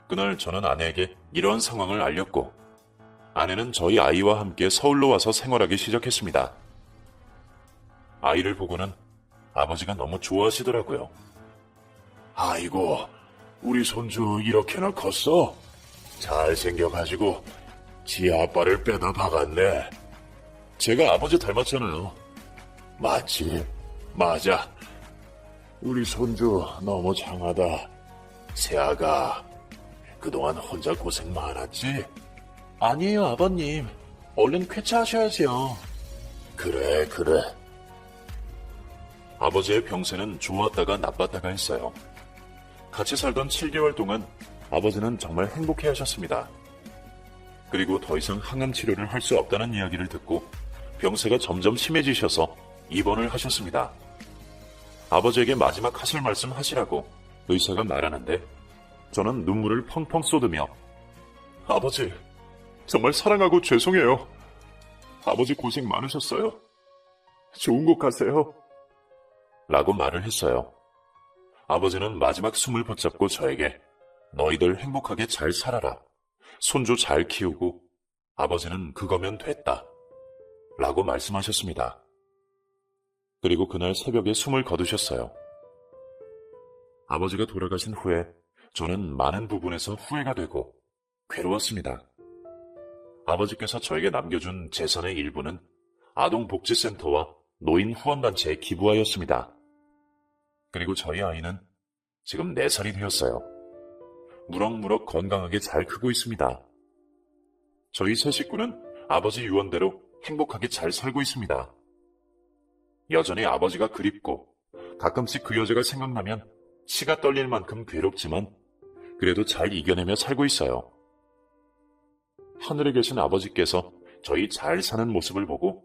그날 저는 아내에게 이러한 상황을 알렸고 아내는 저희 아이와 함께 서울로 와서 생활하기 시작했습니다. 아이를 보고는 아버지가 너무 좋아하시더라고요. 아이고, 우리 손주 이렇게나 컸어? 잘생겨가지고 지 아빠를 빼다 박았네. 제가 아버지 닮았잖아요. 맞지? 맞아. 우리 손주 너무 장하다. 새아가, 그동안 혼자 고생 많았지? 아니에요, 아버님. 얼른 쾌차하셔야지요. 그래. 아버지의 병세는 좋았다가 나빴다가 했어요. 같이 살던 7개월 동안 아버지는 정말 행복해 하셨습니다. 그리고 더 이상 항암 치료를 할 수 없다는 이야기를 듣고 병세가 점점 심해지셔서 입원을 하셨습니다. 아버지에게 마지막 하실 말씀 하시라고 의사가 말하는데 저는 눈물을 펑펑 쏟으며 아버지, 정말 사랑하고 죄송해요. 아버지 고생 많으셨어요. 좋은 곳 가세요. 라고 말을 했어요. 아버지는 마지막 숨을 붙잡고 저에게 너희들 행복하게 잘 살아라. 손주 잘 키우고 아버지는 그거면 됐다. 라고 말씀하셨습니다. 그리고 그날 새벽에 숨을 거두셨어요. 아버지가 돌아가신 후에 저는 많은 부분에서 후회가 되고 괴로웠습니다. 아버지께서 저에게 남겨준 재산의 일부는 아동복지센터와 노인 후원단체에 기부하였습니다. 그리고 저희 아이는 지금 4살이 되었어요. 무럭무럭 건강하게 잘 크고 있습니다. 저희 세 식구는 아버지 유언대로 행복하게 잘 살고 있습니다. 여전히 아버지가 그립고 가끔씩 그 여자가 생각나면 치가 떨릴 만큼 괴롭지만 그래도 잘 이겨내며 살고 있어요. 하늘에 계신 아버지께서 저희 잘 사는 모습을 보고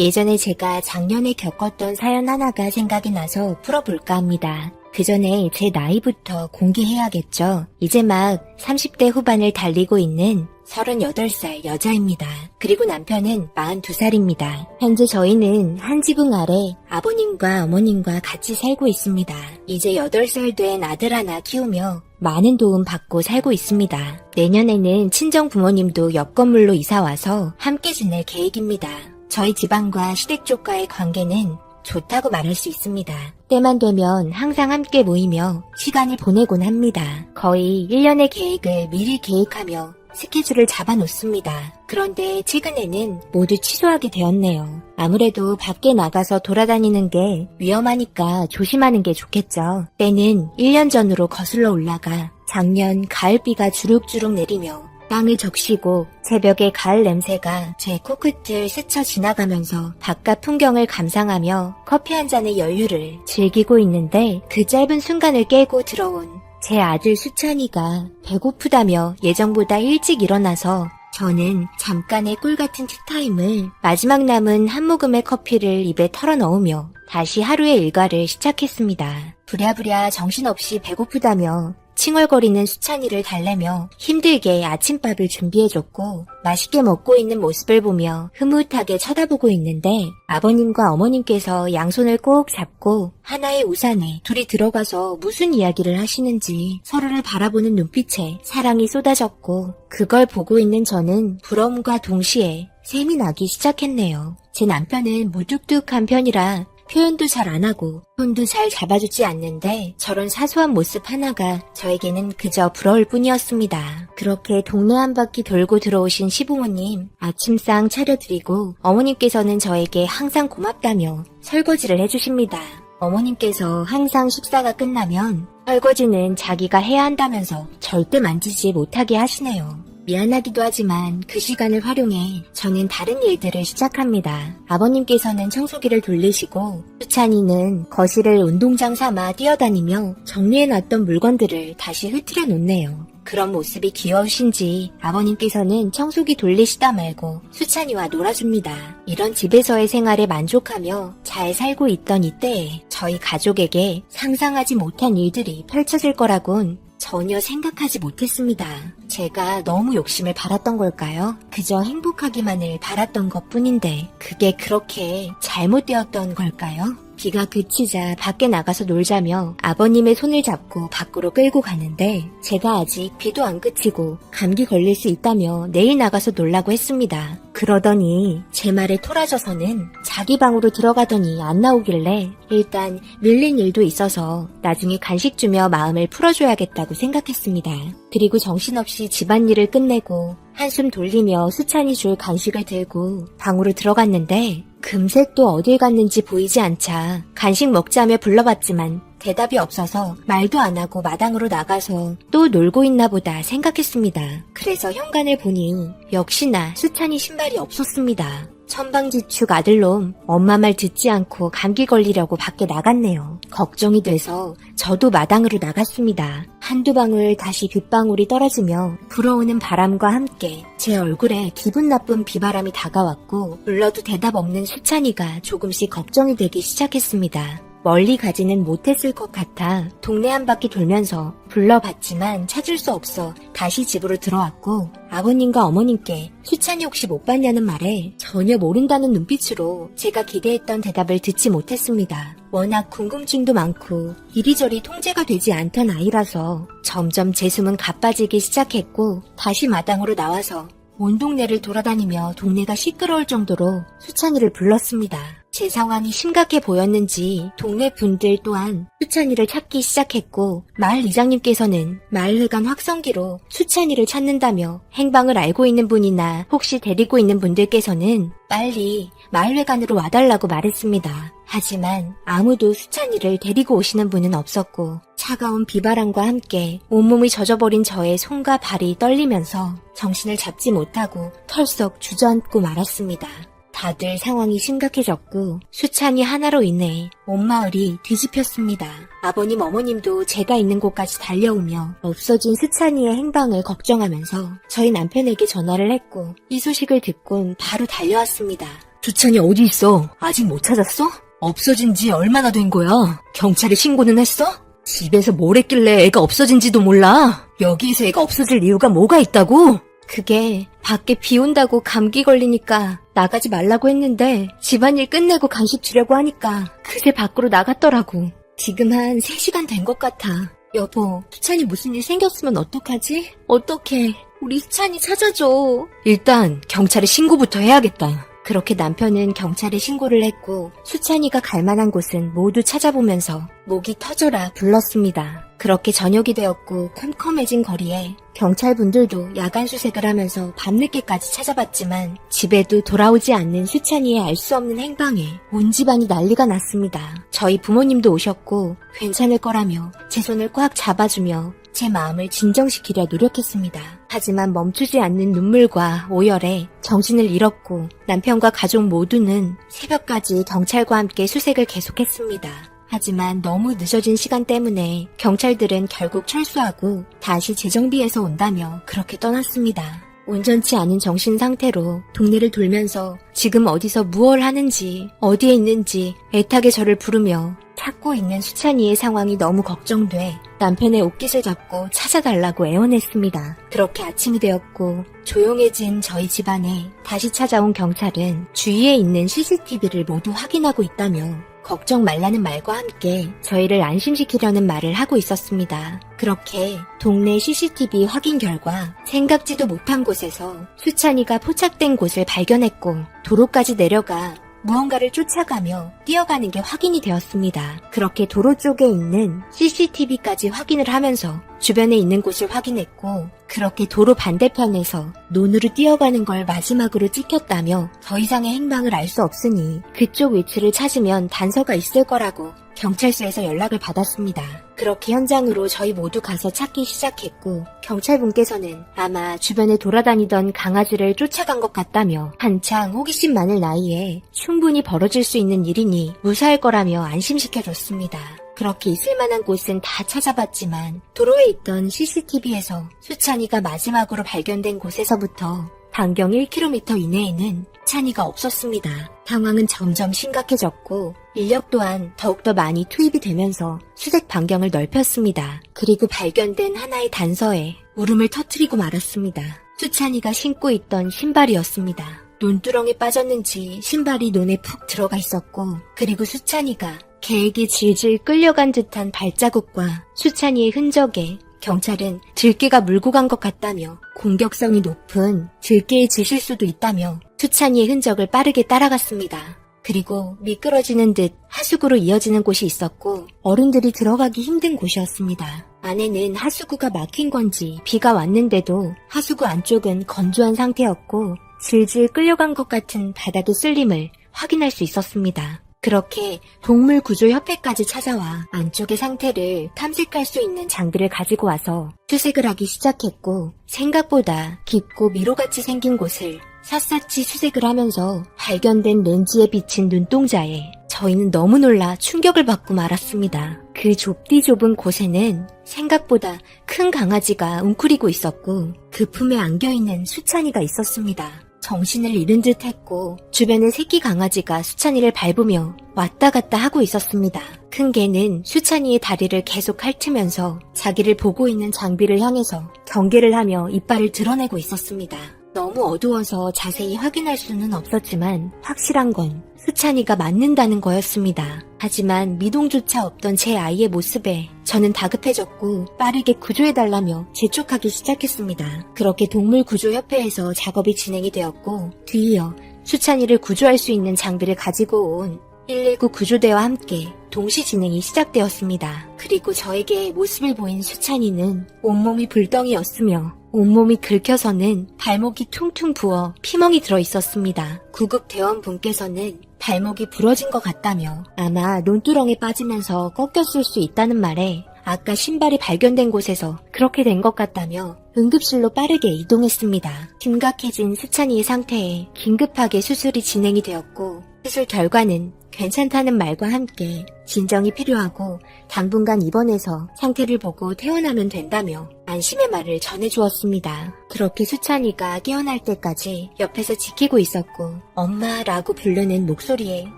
예전에 제가 작년에 겪었던 사연 하나가 생각이 나서 풀어볼까 합니다. 그 전에 제 나이부터 공개해야겠죠. 이제 막 30대 후반을 달리고 있는 38살 여자입니다. 그리고 남편은 42살입니다. 현재 저희는 한 지붕 아래 아버님과 어머님과 같이 살고 있습니다. 이제 8살 된 아들 하나 키우며 많은 도움 받고 살고 있습니다. 내년에는 친정 부모님도 옆 건물로 이사와서 함께 지낼 계획입니다. 저희 집안과 시댁 쪽과의 관계는 좋다고 말할 수 있습니다. 때만 되면 항상 함께 모이며 시간을 보내곤 합니다. 거의 1년의 계획을 미리 계획하며 스케줄을 잡아놓습니다. 그런데 최근에는 모두 취소하게 되었네요. 아무래도 밖에 나가서 돌아다니는 게 위험하니까 조심하는 게 좋겠죠. 때는 1년 전으로 거슬러 올라가 작년 가을비가 주룩주룩 내리며 땅을 적시고 새벽에 가을 냄새가 제 코끝을 스쳐 지나가면서 바깥 풍경을 감상하며 커피 한 잔의 여유를 즐기고 있는데 그 짧은 순간을 깨고 들어온 제 아들 수찬이가 배고프다며 예정보다 일찍 일어나서 저는 잠깐의 꿀같은 티타임을 마지막 남은 한 모금의 커피를 입에 털어넣으며 다시 하루의 일과를 시작했습니다. 부랴부랴 정신없이 배고프다며 칭얼거리는 수찬이를 달래며 힘들게 아침밥을 준비해줬고 맛있게 먹고 있는 모습을 보며 흐뭇하게 쳐다보고 있는데 아버님과 어머님께서 양손을 꼭 잡고 하나의 우산에 둘이 들어가서 무슨 이야기를 하시는지 서로를 바라보는 눈빛에 사랑이 쏟아졌고 그걸 보고 있는 저는 부러움과 동시에 샘이 나기 시작했네요. 제 남편은 무뚝뚝한 편이라 표현도 잘 안 하고 손도 잘 잡아주지 않는데 저런 사소한 모습 하나가 저에게는 그저 부러울 뿐이었습니다. 그렇게 동네 한 바퀴 돌고 들어오신 시부모님 아침상 차려드리고 어머님께서는 저에게 항상 고맙다며 설거지를 해주십니다. 어머님께서 항상 식사가 끝나면 설거지는 자기가 해야 한다면서 절대 만지지 못하게 하시네요. 미안하기도 하지만 그 시간을 활용해 저는 다른 일들을 시작합니다. 아버님께서는 청소기를 돌리시고 수찬이는 거실을 운동장 삼아 뛰어다니며 정리해놨던 물건들을 다시 흐트려 놓네요. 그런 모습이 귀여우신지 아버님께서는 청소기 돌리시다 말고 수찬이와 놀아줍니다. 이런 집에서의 생활에 만족하며 잘 살고 있던 이때에 저희 가족에게 상상하지 못한 일들이 펼쳐질 거라곤 전혀 생각하지 못했습니다. 제가 너무 욕심을 바랐던 걸까요? 그저 행복하기만을 바랐던 것뿐인데 그게 그렇게 잘못되었던 걸까요? 비가 그치자 밖에 나가서 놀자며 아버님의 손을 잡고 밖으로 끌고 가는데 제가 아직 비도 안 그치고 감기 걸릴 수 있다며 내일 나가서 놀라고 했습니다. 그러더니 제 말에 토라져서는 자기 방으로 들어가더니 안 나오길래 일단 밀린 일도 있어서 나중에 간식 주며 마음을 풀어줘야겠다고 생각했습니다. 그리고 정신없이 집안일을 끝내고 한숨 돌리며 수찬이 줄 간식을 들고 방으로 들어갔는데 금세 또 어딜 갔는지 보이지 않자 간식 먹자며 불러봤지만 대답이 없어서 말도 안 하고 마당으로 나가서 또 놀고 있나 보다 생각했습니다. 그래서 현관을 보니 역시나 수찬이 신발이 없었습니다. 천방지축 아들놈 엄마 말 듣지 않고 감기 걸리려고 밖에 나갔네요. 걱정이 돼서 저도 마당으로 나갔습니다. 한두 방울 다시 빗방울이 떨어지며 불어오는 바람과 함께 제 얼굴에 기분 나쁜 비바람이 다가왔고 불러도 대답 없는 수찬이가 조금씩 걱정이 되기 시작했습니다. 멀리 가지는 못했을 것 같아 동네 한 바퀴 돌면서 불러봤지만 찾을 수 없어 다시 집으로 들어왔고 아버님과 어머님께 수찬이 혹시 못 봤냐는 말에 전혀 모른다는 눈빛으로 제가 기대했던 대답을 듣지 못했습니다. 워낙 궁금증도 많고 이리저리 통제가 되지 않던 아이라서 점점 제 숨은 가빠지기 시작했고 다시 마당으로 나와서 온 동네를 돌아다니며 동네가 시끄러울 정도로 수찬이를 불렀습니다. 제 상황이 심각해 보였는지 동네 분들 또한 수찬이를 찾기 시작했고 마을 이장님께서는 마을회관 확성기로 수찬이를 찾는다며 행방을 알고 있는 분이나 혹시 데리고 있는 분들께서는 빨리 마을회관으로 와달라고 말했습니다. 하지만 아무도 수찬이를 데리고 오시는 분은 없었고 차가운 비바람과 함께 온몸이 젖어버린 저의 손과 발이 떨리면서 정신을 잡지 못하고 털썩 주저앉고 말았습니다. 다들 상황이 심각해졌고 수찬이 하나로 인해 온 마을이 뒤집혔습니다. 아버님 어머님도 제가 있는 곳까지 달려오며 없어진 수찬이의 행방을 걱정하면서 저희 남편에게 전화를 했고 이 소식을 듣곤 바로 달려왔습니다. 수찬이 어디 있어? 아직 못 찾았어? 없어진 지 얼마나 된 거야? 경찰에 신고는 했어? 집에서 뭘 했길래 애가 없어진지도 몰라? 여기에서 애가 없어질 이유가 뭐가 있다고? 그게 밖에 비 온다고 감기 걸리니까 나가지 말라고 했는데 집안일 끝내고 간식 주려고 하니까 그새 밖으로 나갔더라고. 지금 한 3시간 된 것 같아. 여보, 수찬이 무슨 일 생겼으면 어떡하지? 어떡해. 우리 수찬이 찾아줘. 일단 경찰에 신고부터 해야겠다. 그렇게 남편은 경찰에 신고를 했고 수찬이가 갈 만한 곳은 모두 찾아보면서 목이 터져라 불렀습니다. 그렇게 저녁이 되었고 컴컴해진 거리에 경찰분들도 야간 수색을 하면서 밤늦게까지 찾아봤지만 집에도 돌아오지 않는 수찬이의 알 수 없는 행방에 온 집안이 난리가 났습니다. 저희 부모님도 오셨고 괜찮을 거라며 제 손을 꽉 잡아주며 제 마음을 진정시키려 노력했습니다. 하지만 멈추지 않는 눈물과 오열에 정신을 잃었고 남편과 가족 모두는 새벽까지 경찰과 함께 수색을 계속했습니다. 하지만 너무 늦어진 시간 때문에 경찰들은 결국 철수하고 다시 재정비해서 온다며 그렇게 떠났습니다. 온전치 않은 정신 상태로 동네를 돌면서 지금 어디서 무얼 하는지 어디에 있는지 애타게 저를 부르며 찾고 있는 수찬이의 상황이 너무 걱정돼 남편의 옷깃을 잡고 찾아달라고 애원했습니다. 그렇게 아침이 되었고 조용해진 저희 집안에 다시 찾아온 경찰은 주위에 있는 CCTV를 모두 확인하고 있다며 걱정 말라는 말과 함께 저희를 안심시키려는 말을 하고 있었습니다. 그렇게 동네 CCTV 확인 결과 생각지도 못한 곳에서 수찬이가 포착된 곳을 발견했고 도로까지 내려가 무언가를 쫓아가며 뛰어가는 게 확인이 되었습니다. 그렇게 도로 쪽에 있는 CCTV까지 확인을 하면서 주변에 있는 곳을 확인했고, 그렇게 도로 반대편에서 논으로 뛰어가는 걸 마지막으로 찍혔다며 더 이상의 행방을 알 수 없으니 그쪽 위치를 찾으면 단서가 있을 거라고 경찰서에서 연락을 받았습니다. 그렇게 현장으로 저희 모두 가서 찾기 시작했고, 경찰분께서는 아마 주변에 돌아다니던 강아지를 쫓아간 것 같다며 한창 호기심 많을 나이에 충분히 벌어질 수 있는 일이니 무사할 거라며 안심시켜줬습니다. 그렇게 있을 만한 곳은 다 찾아봤지만 도로에 있던 CCTV에서 수찬이가 마지막으로 발견된 곳에서부터 반경 1km 이내에는 수찬이가 없었습니다. 상황은 점점 심각해졌고 인력 또한 더욱더 많이 투입이 되면서 수색 반경을 넓혔습니다. 그리고 발견된 하나의 단서에 울음을 터뜨리고 말았습니다. 수찬이가 신고 있던 신발이었습니다. 논두렁에 빠졌는지 신발이 논에 푹 들어가 있었고, 그리고 수찬이가 개에게 질질 끌려간 듯한 발자국과 수찬이의 흔적에 경찰은 들개가 물고 간 것 같다며 공격성이 높은 들개의 짓일 수도 있다며 수찬이의 흔적을 빠르게 따라갔습니다. 그리고 미끄러지는 듯 하수구로 이어지는 곳이 있었고 어른들이 들어가기 힘든 곳이었습니다. 안에는 하수구가 막힌 건지 비가 왔는데도 하수구 안쪽은 건조한 상태였고 질질 끌려간 것 같은 바닥의 쓸림을 확인할 수 있었습니다. 그렇게 동물구조협회까지 찾아와 안쪽의 상태를 탐색할 수 있는 장비를 가지고 와서 수색을 하기 시작했고, 생각보다 깊고 미로같이 생긴 곳을 샅샅이 수색을 하면서 발견된 렌즈에 비친 눈동자에 저희는 너무 놀라 충격을 받고 말았습니다. 그 좁디 좁은 곳에는 생각보다 큰 강아지가 웅크리고 있었고 그 품에 안겨있는 수찬이가 있었습니다. 정신을 잃은 듯 했고 주변에 새끼 강아지가 수찬이를 밟으며 왔다 갔다 하고 있었습니다. 큰 개는 수찬이의 다리를 계속 핥으면서 자기를 보고 있는 장비를 향해서 경계를 하며 이빨을 드러내고 있었습니다. 너무 어두워서 자세히 확인할 수는 없었지만 확실한 건 수찬이가 맞는다는 거였습니다. 하지만 미동조차 없던 제 아이의 모습에 저는 다급해졌고 빠르게 구조해달라며 재촉하기 시작했습니다. 그렇게 동물구조협회에서 작업이 진행이 되었고 뒤이어 수찬이를 구조할 수 있는 장비를 가지고 온 119 구조대와 함께 동시 진행이 시작되었습니다. 그리고 저에게 모습을 보인 수찬이는 온몸이 불덩이였으며 온몸이 긁혀서는 발목이 퉁퉁 부어 피멍이 들어 있었습니다. 구급 대원분께서는 발목이 부러진 것 같다며 아마 논두렁에 빠지면서 꺾였을 수 있다는 말에 아까 신발이 발견된 곳에서 그렇게 된 것 같다며 응급실로 빠르게 이동했습니다. 심각해진 수찬이의 상태에 긴급하게 수술이 진행이 되었고 수술 결과는 괜찮다는 말과 함께 진정이 필요하고 당분간 입원해서 상태를 보고 퇴원하면 된다며 안심의 말을 전해주었습니다. 그렇게 수찬이가 깨어날 때까지 옆에서 지키고 있었고 엄마라고 부르는 목소리에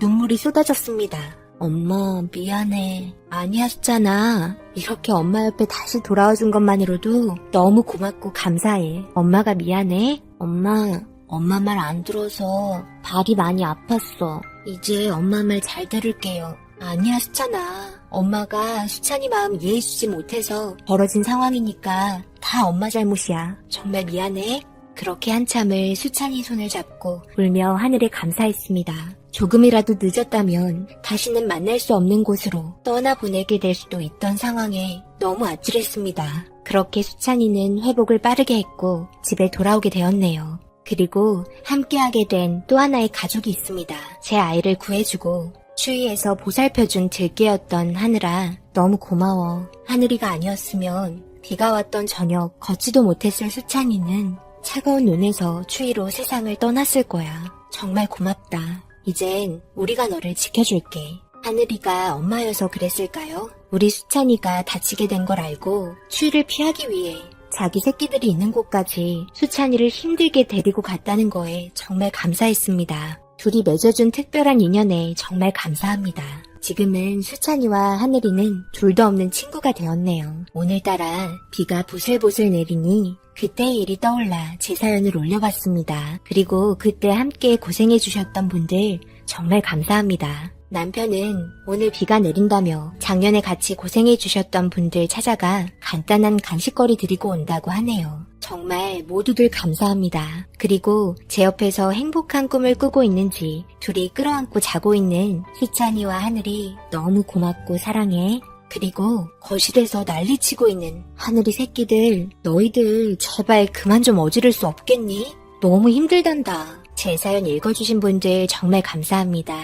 눈물이 쏟아졌습니다. 엄마 미안해. 아니었잖아. 이렇게 엄마 옆에 다시 돌아와준 것만으로도 너무 고맙고 감사해. 엄마가 미안해. 엄마 말 안 들어서 발이 많이 아팠어. 이제 엄마 말 잘 들을게요. 아니었잖아. 엄마가 수찬이 마음 이해해주지 못해서 벌어진 상황이니까 다 엄마 잘못이야. 정말 미안해. 그렇게 한참을 수찬이 손을 잡고 울며 하늘에 감사했습니다. 조금이라도 늦었다면 다시는 만날 수 없는 곳으로 떠나보내게 될 수도 있던 상황에 너무 아찔했습니다. 그렇게 수찬이는 회복을 빠르게 했고 집에 돌아오게 되었네요. 그리고 함께하게 된 또 하나의 가족이 있습니다. 제 아이를 구해주고 주위에서 보살펴준 들깨였던 하늘아, 너무 고마워. 하늘이가 아니었으면 비가 왔던 저녁 걷지도 못했을 수찬이는 차가운 눈에서 추위로 세상을 떠났을 거야. 정말 고맙다. 이젠 우리가 너를 지켜줄게. 하늘이가 엄마여서 그랬을까요? 우리 수찬이가 다치게 된 걸 알고 추위를 피하기 위해 자기 새끼들이 있는 곳까지 수찬이를 힘들게 데리고 갔다는 거에 정말 감사했습니다. 둘이 맺어준 특별한 인연에 정말 감사합니다. 지금은 수찬이와 하늘이는 둘도 없는 친구가 되었네요. 오늘따라 비가 보슬보슬 내리니 그때의 일이 떠올라 제 사연을 올려봤습니다. 그리고 그때 함께 고생해주셨던 분들 정말 감사합니다. 남편은 오늘 비가 내린다며 작년에 같이 고생해 주셨던 분들 찾아가 간단한 간식거리 드리고 온다고 하네요. 정말 모두들 감사합니다. 그리고 제 옆에서 행복한 꿈을 꾸고 있는지 둘이 끌어안고 자고 있는 희찬이와 하늘이 너무 고맙고 사랑해. 그리고 거실에서 난리치고 있는 하늘이 새끼들, 너희들 제발 그만 좀 어지를 수 없겠니? 너무 힘들단다. 제 사연 읽어주신 분들 정말 감사합니다.